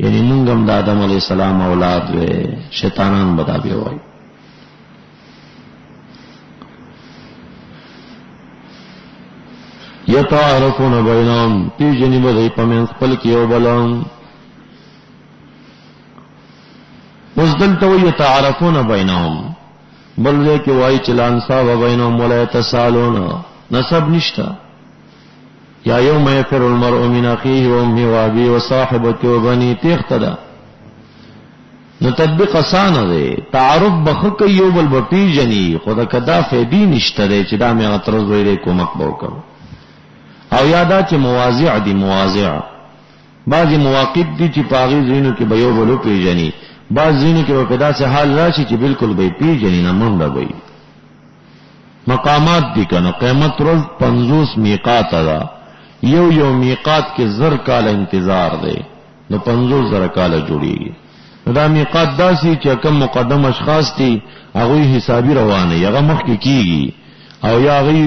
یعنی مونږ هم د آدم علیہ السلام اولاد وې، شیطانان به دا بیا وایي. یتعارفون بینهم، پیژني به دوی په منځ خپل کې یو بل. اوس دلته وایي یتعارفون بینهم، بل ځای کې وایي چې لا انصاب بینهم ولا یتسالون، نسب نشته. یا یوم یفر المرء من اخیه و امه و ابیه و صاحبته و بنیه، تیغته ده. نو تطبیق اسانه دی، تعارف بخه کوي یو بل به پیژني، خو دا کدا فیدی نشته دی چې دا مې هغه طرز ویلی کومک به وکړم. او یادا چې مواضع دي، مواضع بعضی مواقف دي چې په هغې ځایونو کې به یو بل وپېژني، بعض ځایونو کې به په داسې حال راشي چې بالکل به یې پیژني نه، منډه به وي. مقامات دي که نه، قیامت ورځ 50 میقاته ده، یو میقات کې 1000 کاله انتظار دی، نو 50,000 کاله جوړیږي. نو دا میقات داسې چې کم مقدم اشخاص دي هغوی حسابي روانه، هغه مخکې کیږي، او یا هغوی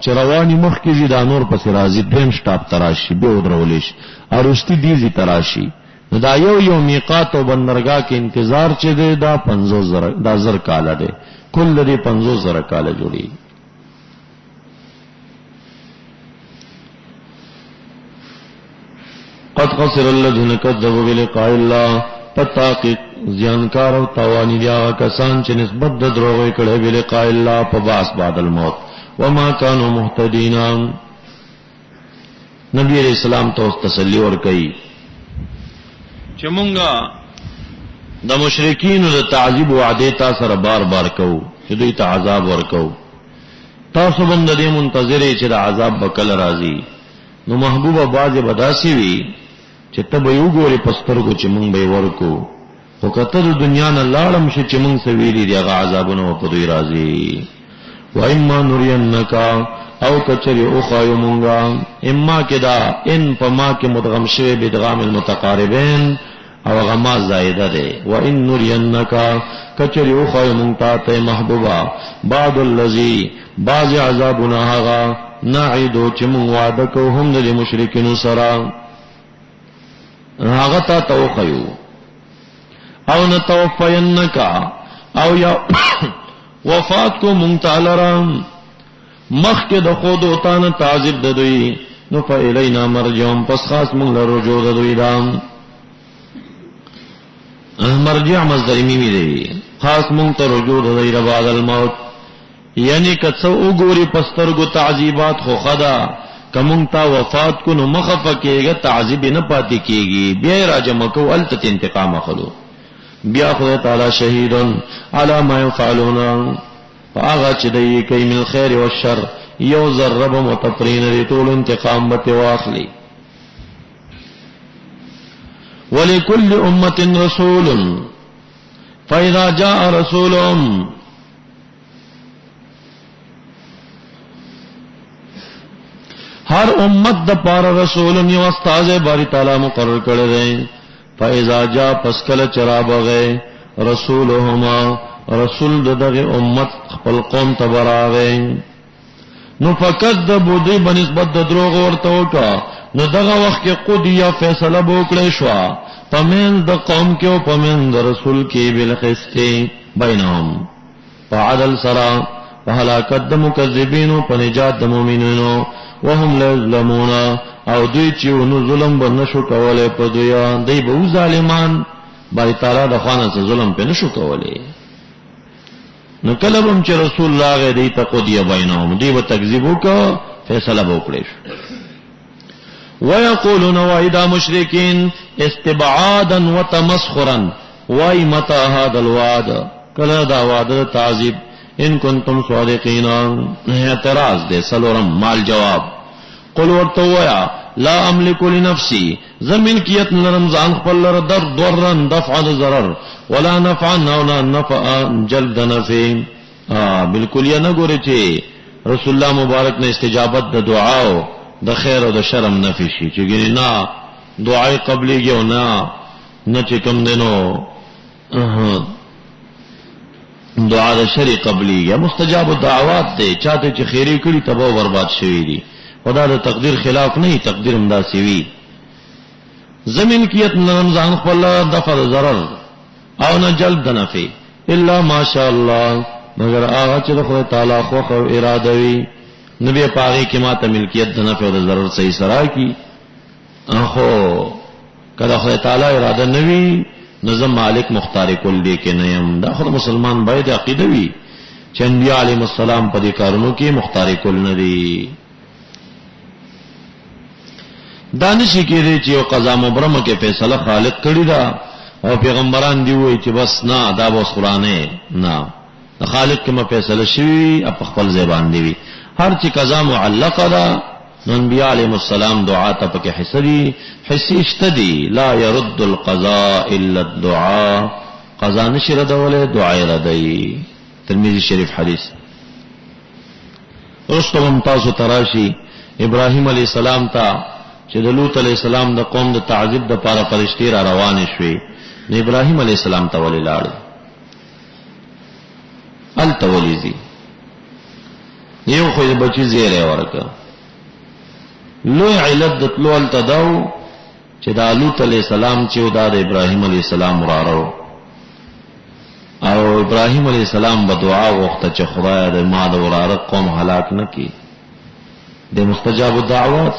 چې رواني مخکې ځي دا نور پسې راځي، دویم شټاپ ته راشي، بیا ودرولی شي، اروستي دیزي ته راشي. نو دا یو میقات او بندرګاه کې انتظار چې دی دا 50,000 دا 1000 کاله دی، کل دی 50,000 کاله جوړیږي. قد خسر الذين كذبوا بلقاء الله، پتاقی زیانکار او تاوانی دی آغا کسان چې نسبت د دروغی کړه بلقاء الله په باس بعد الموت، وما كانوا مهتدین. نبی علیہ السلام ته تسلی ورکړي چې مونږه د مشرکین د تعذيب وعده تاسو سره بار بار کوو چې دوی ته عذاب ورکو، تاسو هم د دې منتظرې چې د عذاب بکل راځي. نو محبوبه باز بداسي وي چې ته به یو ګوري پسترګو چې مونږ به ورکو، خو کته د دنیا نه لاړم شي چې مونږ سویلي دی هغه عذابونه په دوی راځي. و اما نرینک، او کچری او خایو مونږه، اما کدا ان پما کې مدغم شوی بدغام المتقاربین او غما زائده ده. و ان نرینک، کچری او خایو مونږ ته محبوبا بعد الذی، بعض عذابنا هغه نعیدو چې مونږ وعده کوو هم د مشرکینو سره، هغه تا توخیو. او نتوفینک، او یا وفات کو مونږ تعالی را مخکې د خود او تانه تعذيب د دوی، نو فإلینا مرجعهم، پس خاص مونږ له رجوع د دوی دا. مرجع مصدر میمی دی، خاص مونږ ته رجوع د دوی بعد الموت. یعنی کڅو وګوري پسترګو تعذيبات خو خدا کمون تا وفات کو نو مخفه کېږي، تعذيب نه پاتې کېږي، بیا راجم کو الت انتقام اخلو. بیا خدای تعالی شهیدن علی ما یفعلون، فاغا چې دی کوي من الخير والشر، یو ذره متفرین دی ټول انتقام به واخلي. ولکل امه رسول فاذا جاء رسولهم، ہر امت د پار رسول یو استاد باری تعالی مقرر کړی دی. فاذا جاء پسکل چراب غه رسولهما، رسول دغه امت خپل قوم ته براغه، نو فکذبوا دی بنسبت د دروغ ورته وکا. نو دغه وخت کې قضیه فیصله وکړې شو پمن د قوم کې او پمن د رسول کې بالقسط بینهم، فعدل سرا وهلاکت د مکذبین او پنجات د مؤمنینو، وهم لا یظلمون، او دوی چې نو ظلم به نشو کولای په دوی، دی به ظالمان باری تعالی د خوانه څخه ظلم په نشو کولای. نو کله هم چې رسول الله غي دی ته قضیه بینهم، دی به تکذیب وکړه، فیصله وکړي. ويقولون واذا مشرکین استبعادا وتمسخرا، وای متى هذا الوعد، کله دا وعده تعذيب، ان کنتم صادقین. اعتراض دے سلورم مال جواب. قل ورتویا لا املک لنفسی، زمین کیت نرم زان خپل لر در ضررا دفع ضرر، ولا نفعا ولا نفع جلب نفع. بالکل یا نګوري چې رسول الله مبارک نے استجابت د دعاو د خیر او د شرم نفي شي، چې ګینه نه دعای قبليږي او نه چې کوم دینو دعا د شری قبلی یا مستجاب الدعوات دی، چاته چې خیری کړي تباہ برباد شوی دی، خدا د تقدیر خلاف نه، تقدیر همدا سی وی. زملکیت نرم ځان خپل دفع ضرر او نه جلب د نفع الا ماشاء الله مگر هغه چې خدای تعالی خو اراده وي نبی پاغي کې ماته ملکیت د نفع او د ضرر صحیح سره کی اخو کله خدای تعالی اراده نوي نظم مالک مختار کل دی کې نه يم دا خو مسلمان باید عقیده وي چې انبیاء علیهم السلام په دې کارونو کې مختار کل نه دي دانشي کې دي چې یو قضا مبرمه کې فیصله خالق کړی دا او پیغمبران دی وایي چې بس نه دا بس قرآن نه خالق کې ما فیصله شوی په خپل زبان دی هر چې قضا معلقه ده انبیاء علیهم السلام دعا ته پکې حسدي حسي اشتدي لا يرد القضاء الا الدعاء قضا نشي ردوله دعا ردي ترمذی شریف حدیث رسول تاسو تراشی ابراهیم علیہ السلام ته چې د لوط علیہ السلام د قوم د تعذيب د پاره فرشتي را روان شوي نو ابراهیم علیہ السلام ته ولې لاړ ال تولیزی یو خو د بچی زیره ورکا لوی علت د تلو ال تداو چې د لوط علیہ السلام چې د ابراهیم علیہ السلام ورارو او ابراهیم علیہ السلام په دعا وخت چې خدای د ما د وراره قوم هلاک نکي د مستجاب الدعوات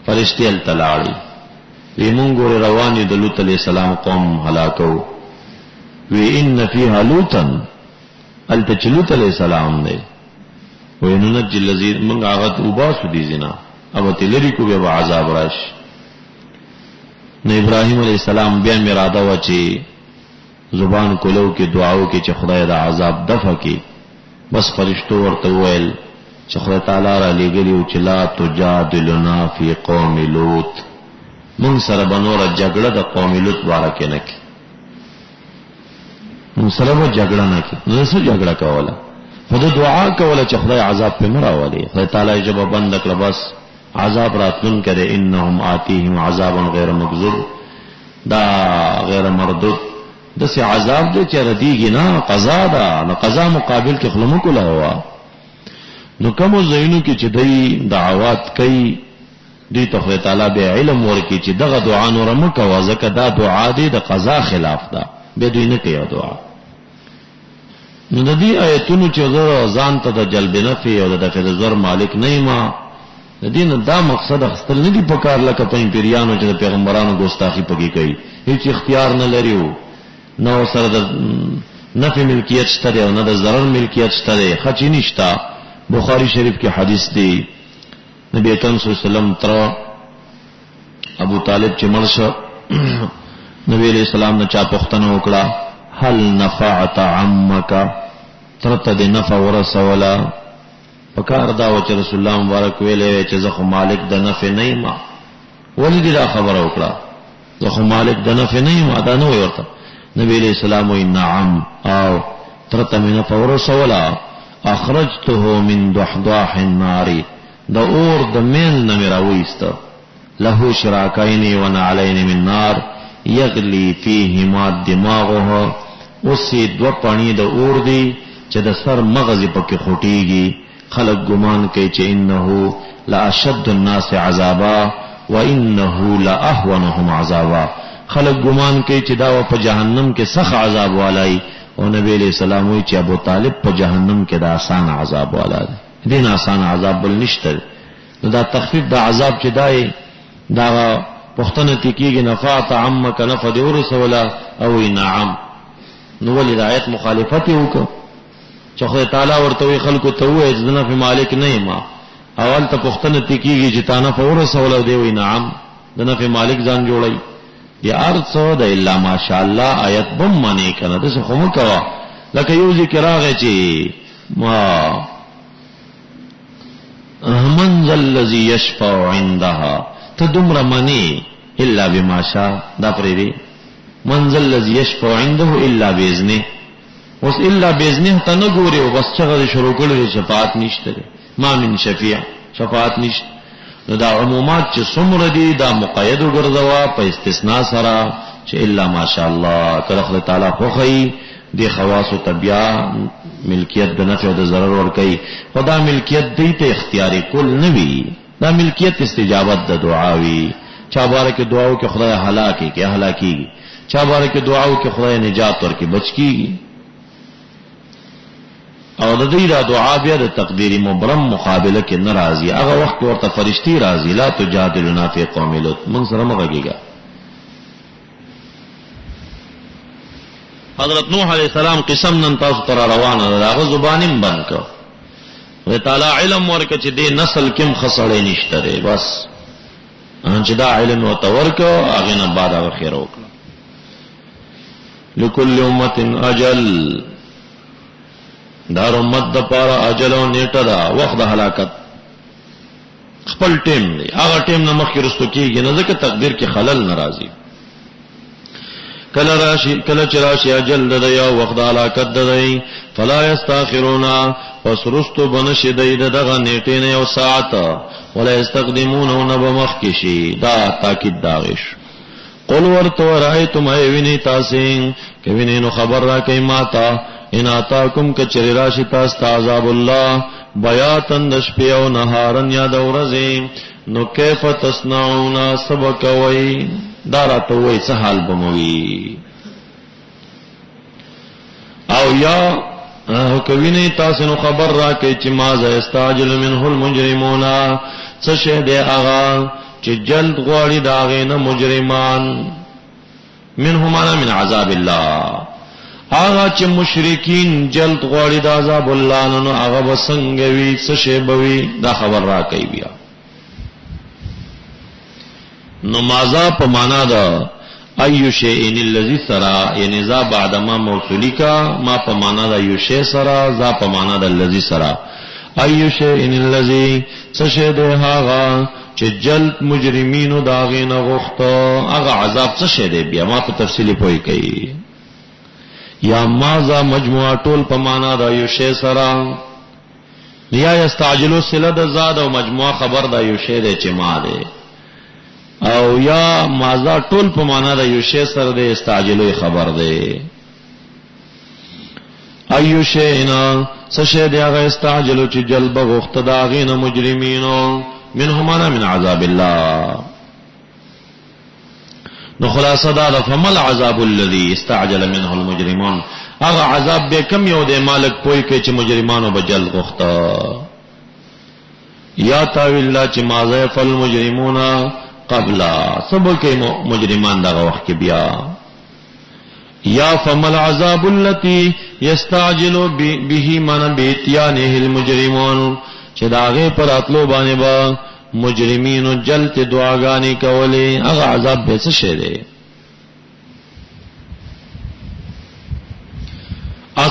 فرشتي ال تلاړي ویمون ګور رواني د لوط علیہ السلام قوم هلاکو وی ان فیها لوطا ال تچلوط علیہ السلام دی وینو نجی الذین من آغت اوباسو دی زنا اب تلری کو بیا عذاب راش نو ابراہیم علیہ السلام بیا میراده و چې زبان کولو کې دعاو کې چې خدای دا عذاب دفع کی بس فرشتو ورته ویل چې خدای تعالی را لګلیو چې لا تجادلنا فی قوم لوط من سره بنور جګړه د قوم لوط بارکه نه کی من سره و جګړه نه کی نو څه جګړه کوله خدای دعا کوله چې خدای عذاب په مراولي خدای تعالی جواب بند کړ بس عذاب راتلون کرے انهم آتیهم عذاب غیر مکذوب دا غیر مردود دسه عذاب دې چې ردیږي نه قضا دا نو قضا مقابل کې خلمو کوله هوا نو کوم زینو کې چې دای دعوات کوي دې ته خدای تعالی به علم ورکړي چې دغه دعا نور مکو ځکه دا دعا دې د قضا خلاف ده به دوی نه کوي دعا نو د دې آیتونو چې ځان ته د جلب نفع او د دفع ضرر مالک نه ما د دین دا مقصد خپل نه دی پکار لکه په پیریانو چې د پیغمبرانو ګستاخی پکې کوي هیڅ اختیار نه لريو نو سره د نفع ملکیت شته او نه د ضرر ملکیت شته خچی نشتا بخاری شریف کې حدیث دی نبی اکرم صلی الله علیه وسلم تر ابو طالب چې مرشه نبی علیہ السلام نے چا پختنه وکړه هل نفعت عمک ترته د نفع ورسولا پکار دا و چې رسول الله مبارک ویلې چې زه خو مالک د نفع نه ما ولې دا خبره وکړه زه خو مالک د نفع نه ما دا نه ورته نبی علیہ السلام وی نعم او ترته من نفع ورسولا اخرجته من ضحضاح النار د اور د میل نه میراويست له شراکین و نعلین من نار یغلی فیهما دماغه اوسې دو پانی د اور دی چې د سر مغز پکې خوټیږي خلق ګمان کوي چې انه لا اشد الناس عذابا وانه لا اهونهم عذابا خلق ګمان کوي چې دا په جهنم کې سخت عذاب والای او نبی علیہ السلام وی چې ابو طالب په جهنم کې دا آسان عذاب والا دی دین آسان عذاب بل نشته دا تخفیف دا عذاب چې دای دا پختنه تکیږي نفعت عمک نفع دی ورسولا او نعم نو ولې آیت مخالفت وکړه چې خدای تعالی ورته خلکو ته وایي چې نفع مالک نه ما اول ته پختنه تکیږي چې تا نفع ورسولا دی وی نعم د نفع مالک ځان جوړي یا ارڅو د الا ماشاء الله آیت بم معنی کنه د څه خمو کوا لکه یو ذکر راغی چې ما من ذا الذي يشفع عندها تدمر منی الا بما شاء دا پرې من ذا الذي يشفع عنده الا باذنه اوس الا باذنه ته نه ګوري او بس څنګه شروع کړي شفاعت نشته ما من شفیع شفاعت نشته نو دا عمومات چې څومره دي دا مقید وګرځوا په استثناء سره چې الا ماشاء الله ترخله تعالی خوخی دی خواص او طبيعه ملکیت د نفع او د ضرر ور کوي خدا ملکیت دی ته اختیاري کول نه وی دا ملکیت استجابت د دعا وی چا بارے کې دعاو کې خدای هلاکي کې هلاکيږي، چا بارے کې دعاو کې خدای نجات ورکړي بچ کیږي. او د دې را دعا بیا د تقدیر مبرم مقابله کې ناراضي، هغه وخت ورته فرشتي راضي، لا تجادلنا فی قوم لوط، من سره مغږیږي. حضرت نوح علیہ السلام قسم نن تاسو تر روانه ده، هغه زبانم بند کړ، و تعالی علم ورکړه چې دې نسل کې خسړې نشته ده، بس چې دا علم او تورکو هغه نه بعد هغه خیر وکړه. لکل امه اجل، دار امت د پاره اجل او نیټه دا وخت د هلاکت خپل ټیم دی، هغه ټیم نه مخکې رستو کېږي نه، ځکه تقدیر کې خلل ناراضي. کله چې راشي اجل د یا وخت د هلاکت دی، فلا یستاخرون، پس رستو بنشي دی دغه نیټې نه یو ساعت، ولا یستقدمون بمخکې شي، دا تاکید داغش. قل ورته رایتم ایوینی تاسو کوي نو خبر را کوي ماتا ان آتاکم کچری راشی تاستا عذاب الله بیاتن دشپی او نهارن یا دورزی نو کیف تصنعون سبکوی داراتوی سحال بموی او یا کوینی تاسو نو خبر را کوي چې ماذا استعجل منه المجرمون څه شه دی هغه چې جلد غواړي داغه نه مجرمان، منهما من عذاب الله، هغه چې مشرکین جلد غواړي د عذاب الله نو هغه وسنګوي څه شی بوي، دا خبر را کوي. بیا نو ماذا په معنا دا ایو شیء الذی سرا، یعنی ذا بعد ما موصولی کا، ما په معنا دا ایو شیء سرا، ذا په معنا دا الذی سرا. ایو شیء الذی څه شی دی هغه چې جلد مجرمینو داغه نه غوښته، هغه عذاب څه شی دی، بیا ما په تفصیلی پوي کوي. یا ماذا مجموعه ټول په معنا دا یو شی سره، یا یستعجلوا صله د زاد او مجموعه خبر دا یو شی دی چې ما دی، او یا ماذا ټول په معنا دا یو شی سره دی، استعجلوا خبر دی. ایو شینا څه شی دی هغه استعجلوا چې جلب غوښته داغه نه مجرمینو، منهما من عذاب الله. نو خلاصه دا فمل عذاب الذي استعجل منه المجرمون، هغه عذاب به کم یو دی مالک پوي کې چې مجرمانو بجل غوښته. یا تاویل لا چې ماذا فل مجرمون قبل، سبب کې مجرمان دا وخت کې بیا. یا فمل عذاب الذي يستعجل به من بيتيانه المجرمون، چې داغه پر اتلو باندې با مجرمینو جلت دعاګانی کولې، هغه عذاب به څه شه دی.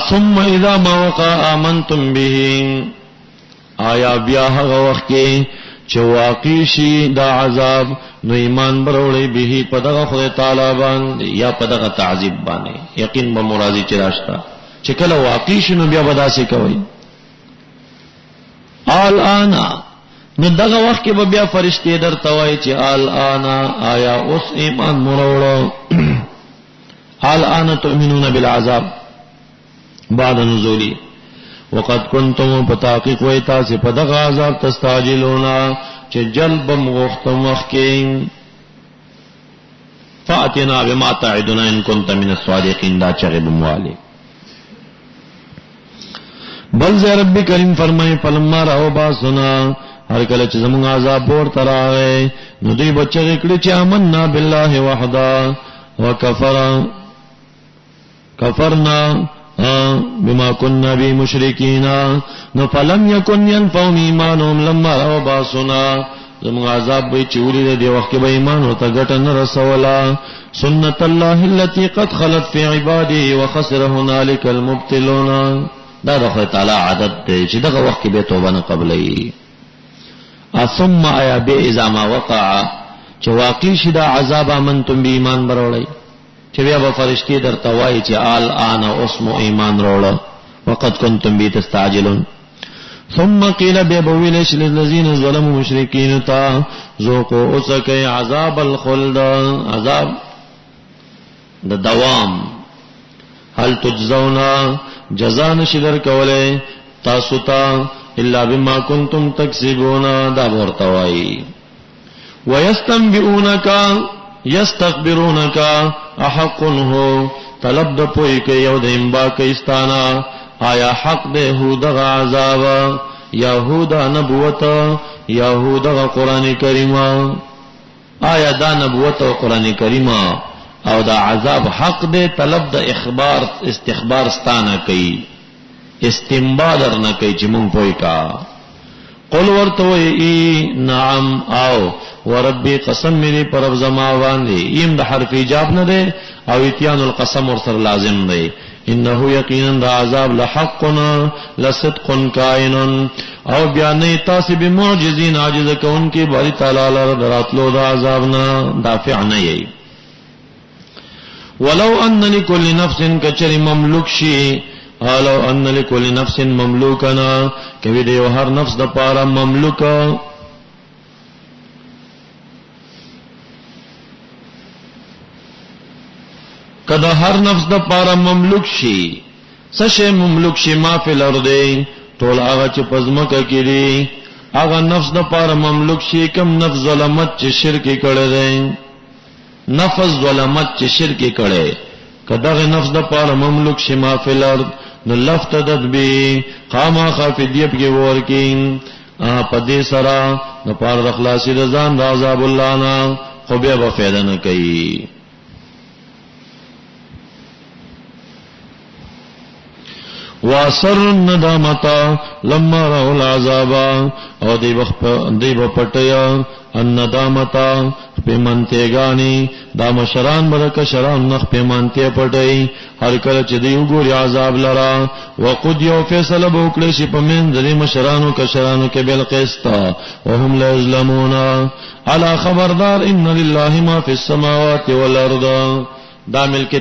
ثم اذا ما وقع آمنتم به، آیا بیا هغه وخت کې چې واقع شي دا عذاب نو ایمان بروړي به په دغه خدای تعالی باندې یا په دغه تعذيب باندې، یقین به مرادي چې راشتا چې کله واقع شي نو بیا بداسي کوي. الان نو دغه وخت کې به بیا فرشتي درته وایي چې الان آیا اوس ایمان مروړو، الان تؤمنون بالعذاب بعد نزولی، وقد كنتم بتحقیق وای تاسو په دغه عذاب تستعجلون چې جلب مغختم وخکین. فاتنا بما تعدنا ان كنت من الصادقين، دا چغه بمواله. بل ز رب کریم فرمای فلما راو باسنا، هر کله چې زموږ عذاب ور تراغه نو دوی بچی کړي چې آمنا بالله وحده کفرنا بما كنا به مشرکین، نو فلم يكن ينفعهم ایمانهم لما راو باسنا، زموږ عذاب به چوری دی وخت به ایمان او ته ګټه نه رسولا. سنت الله التي قد خلت في عباده وخسر هنالك المبتلون، دا د خدای تعالی عادت دی چې دغه وخت به توبه نه قبلې. ثم آیا به اذا ما وقع، چې واقع شي دا عذاب امنتم به ایمان بروړی، چې بیا به فرشتي درته وایي چې الان اسمو ایمان وروړه، وقد كنتم به تستعجلون. ثم قيل بيبويلش للذين ظلموا مشركين تا ذوقوا اسكي عذاب الخلد، عذاب د دوام. هل تجزون جزاء نشدر کوله تاسو ته الا بما كنتم تكسبون، دا ورتوي. وَيَسْتَنْبِئُونَكَ يَسْتَخْبِرُونَكَ احق هو طلب د پوئی کوي او د امبا کیستانا آیا حق ده هود عذاب یهود نبوت یهود قرآن کریم آیا دا نبوت او قرآن کریم او دا عذاب حق ده طلب د اخبار استخبار ستانه کوي استنباط نه کوي چې مونږ پوي کا قل ورتوي نعم او وربي قسم می پر رب زما باندې ایم د حرف ایجاب نه ده او اتیان القسم ور سره لازم ده انه یقینا دا عذاب لحقنا لصدق کائن او بیانې تاسو به معجزین عاجز کون کی باری تعالی لپاره دراتلو دا عذابنا دافع نه یی ولو ان لكل نفس کچر مملوک شي لو ان لكل نفس مملوکنا کوي د هر نفس د پاره مملوک کدا هر نفس د پاره مملوک شي سشه مملوک شي ما فی الارض ټول هغه چې پزمکه کړي هغه نفس د پاره مملوک شي کم نفس ظلمت چې شرک کړي دي نفس ظلمت چې شرک کړي کدا هغه نفس د پاره مملوک شي ما فی الارض نو لفتدت بی قاما خافدیب کی ورکین پدې سرا د پاره د خلاصي د ځان د عذاب الله نه خو بیا به فایده نه کوي واسر الندامتا لما راو العذاب او دی بپٹیا الندامتا پیمانتیگانی دا مشران برک شران نخ پیمانتی پٹی هر کله چې دی وګوري عذاب لرا وقد یو فیصله وکړي چې پمن د مشرانو کشرانو کې بل قسط وهم لا یظلمون الا خبردار ان لله ما فی السماوات والارض دا ملک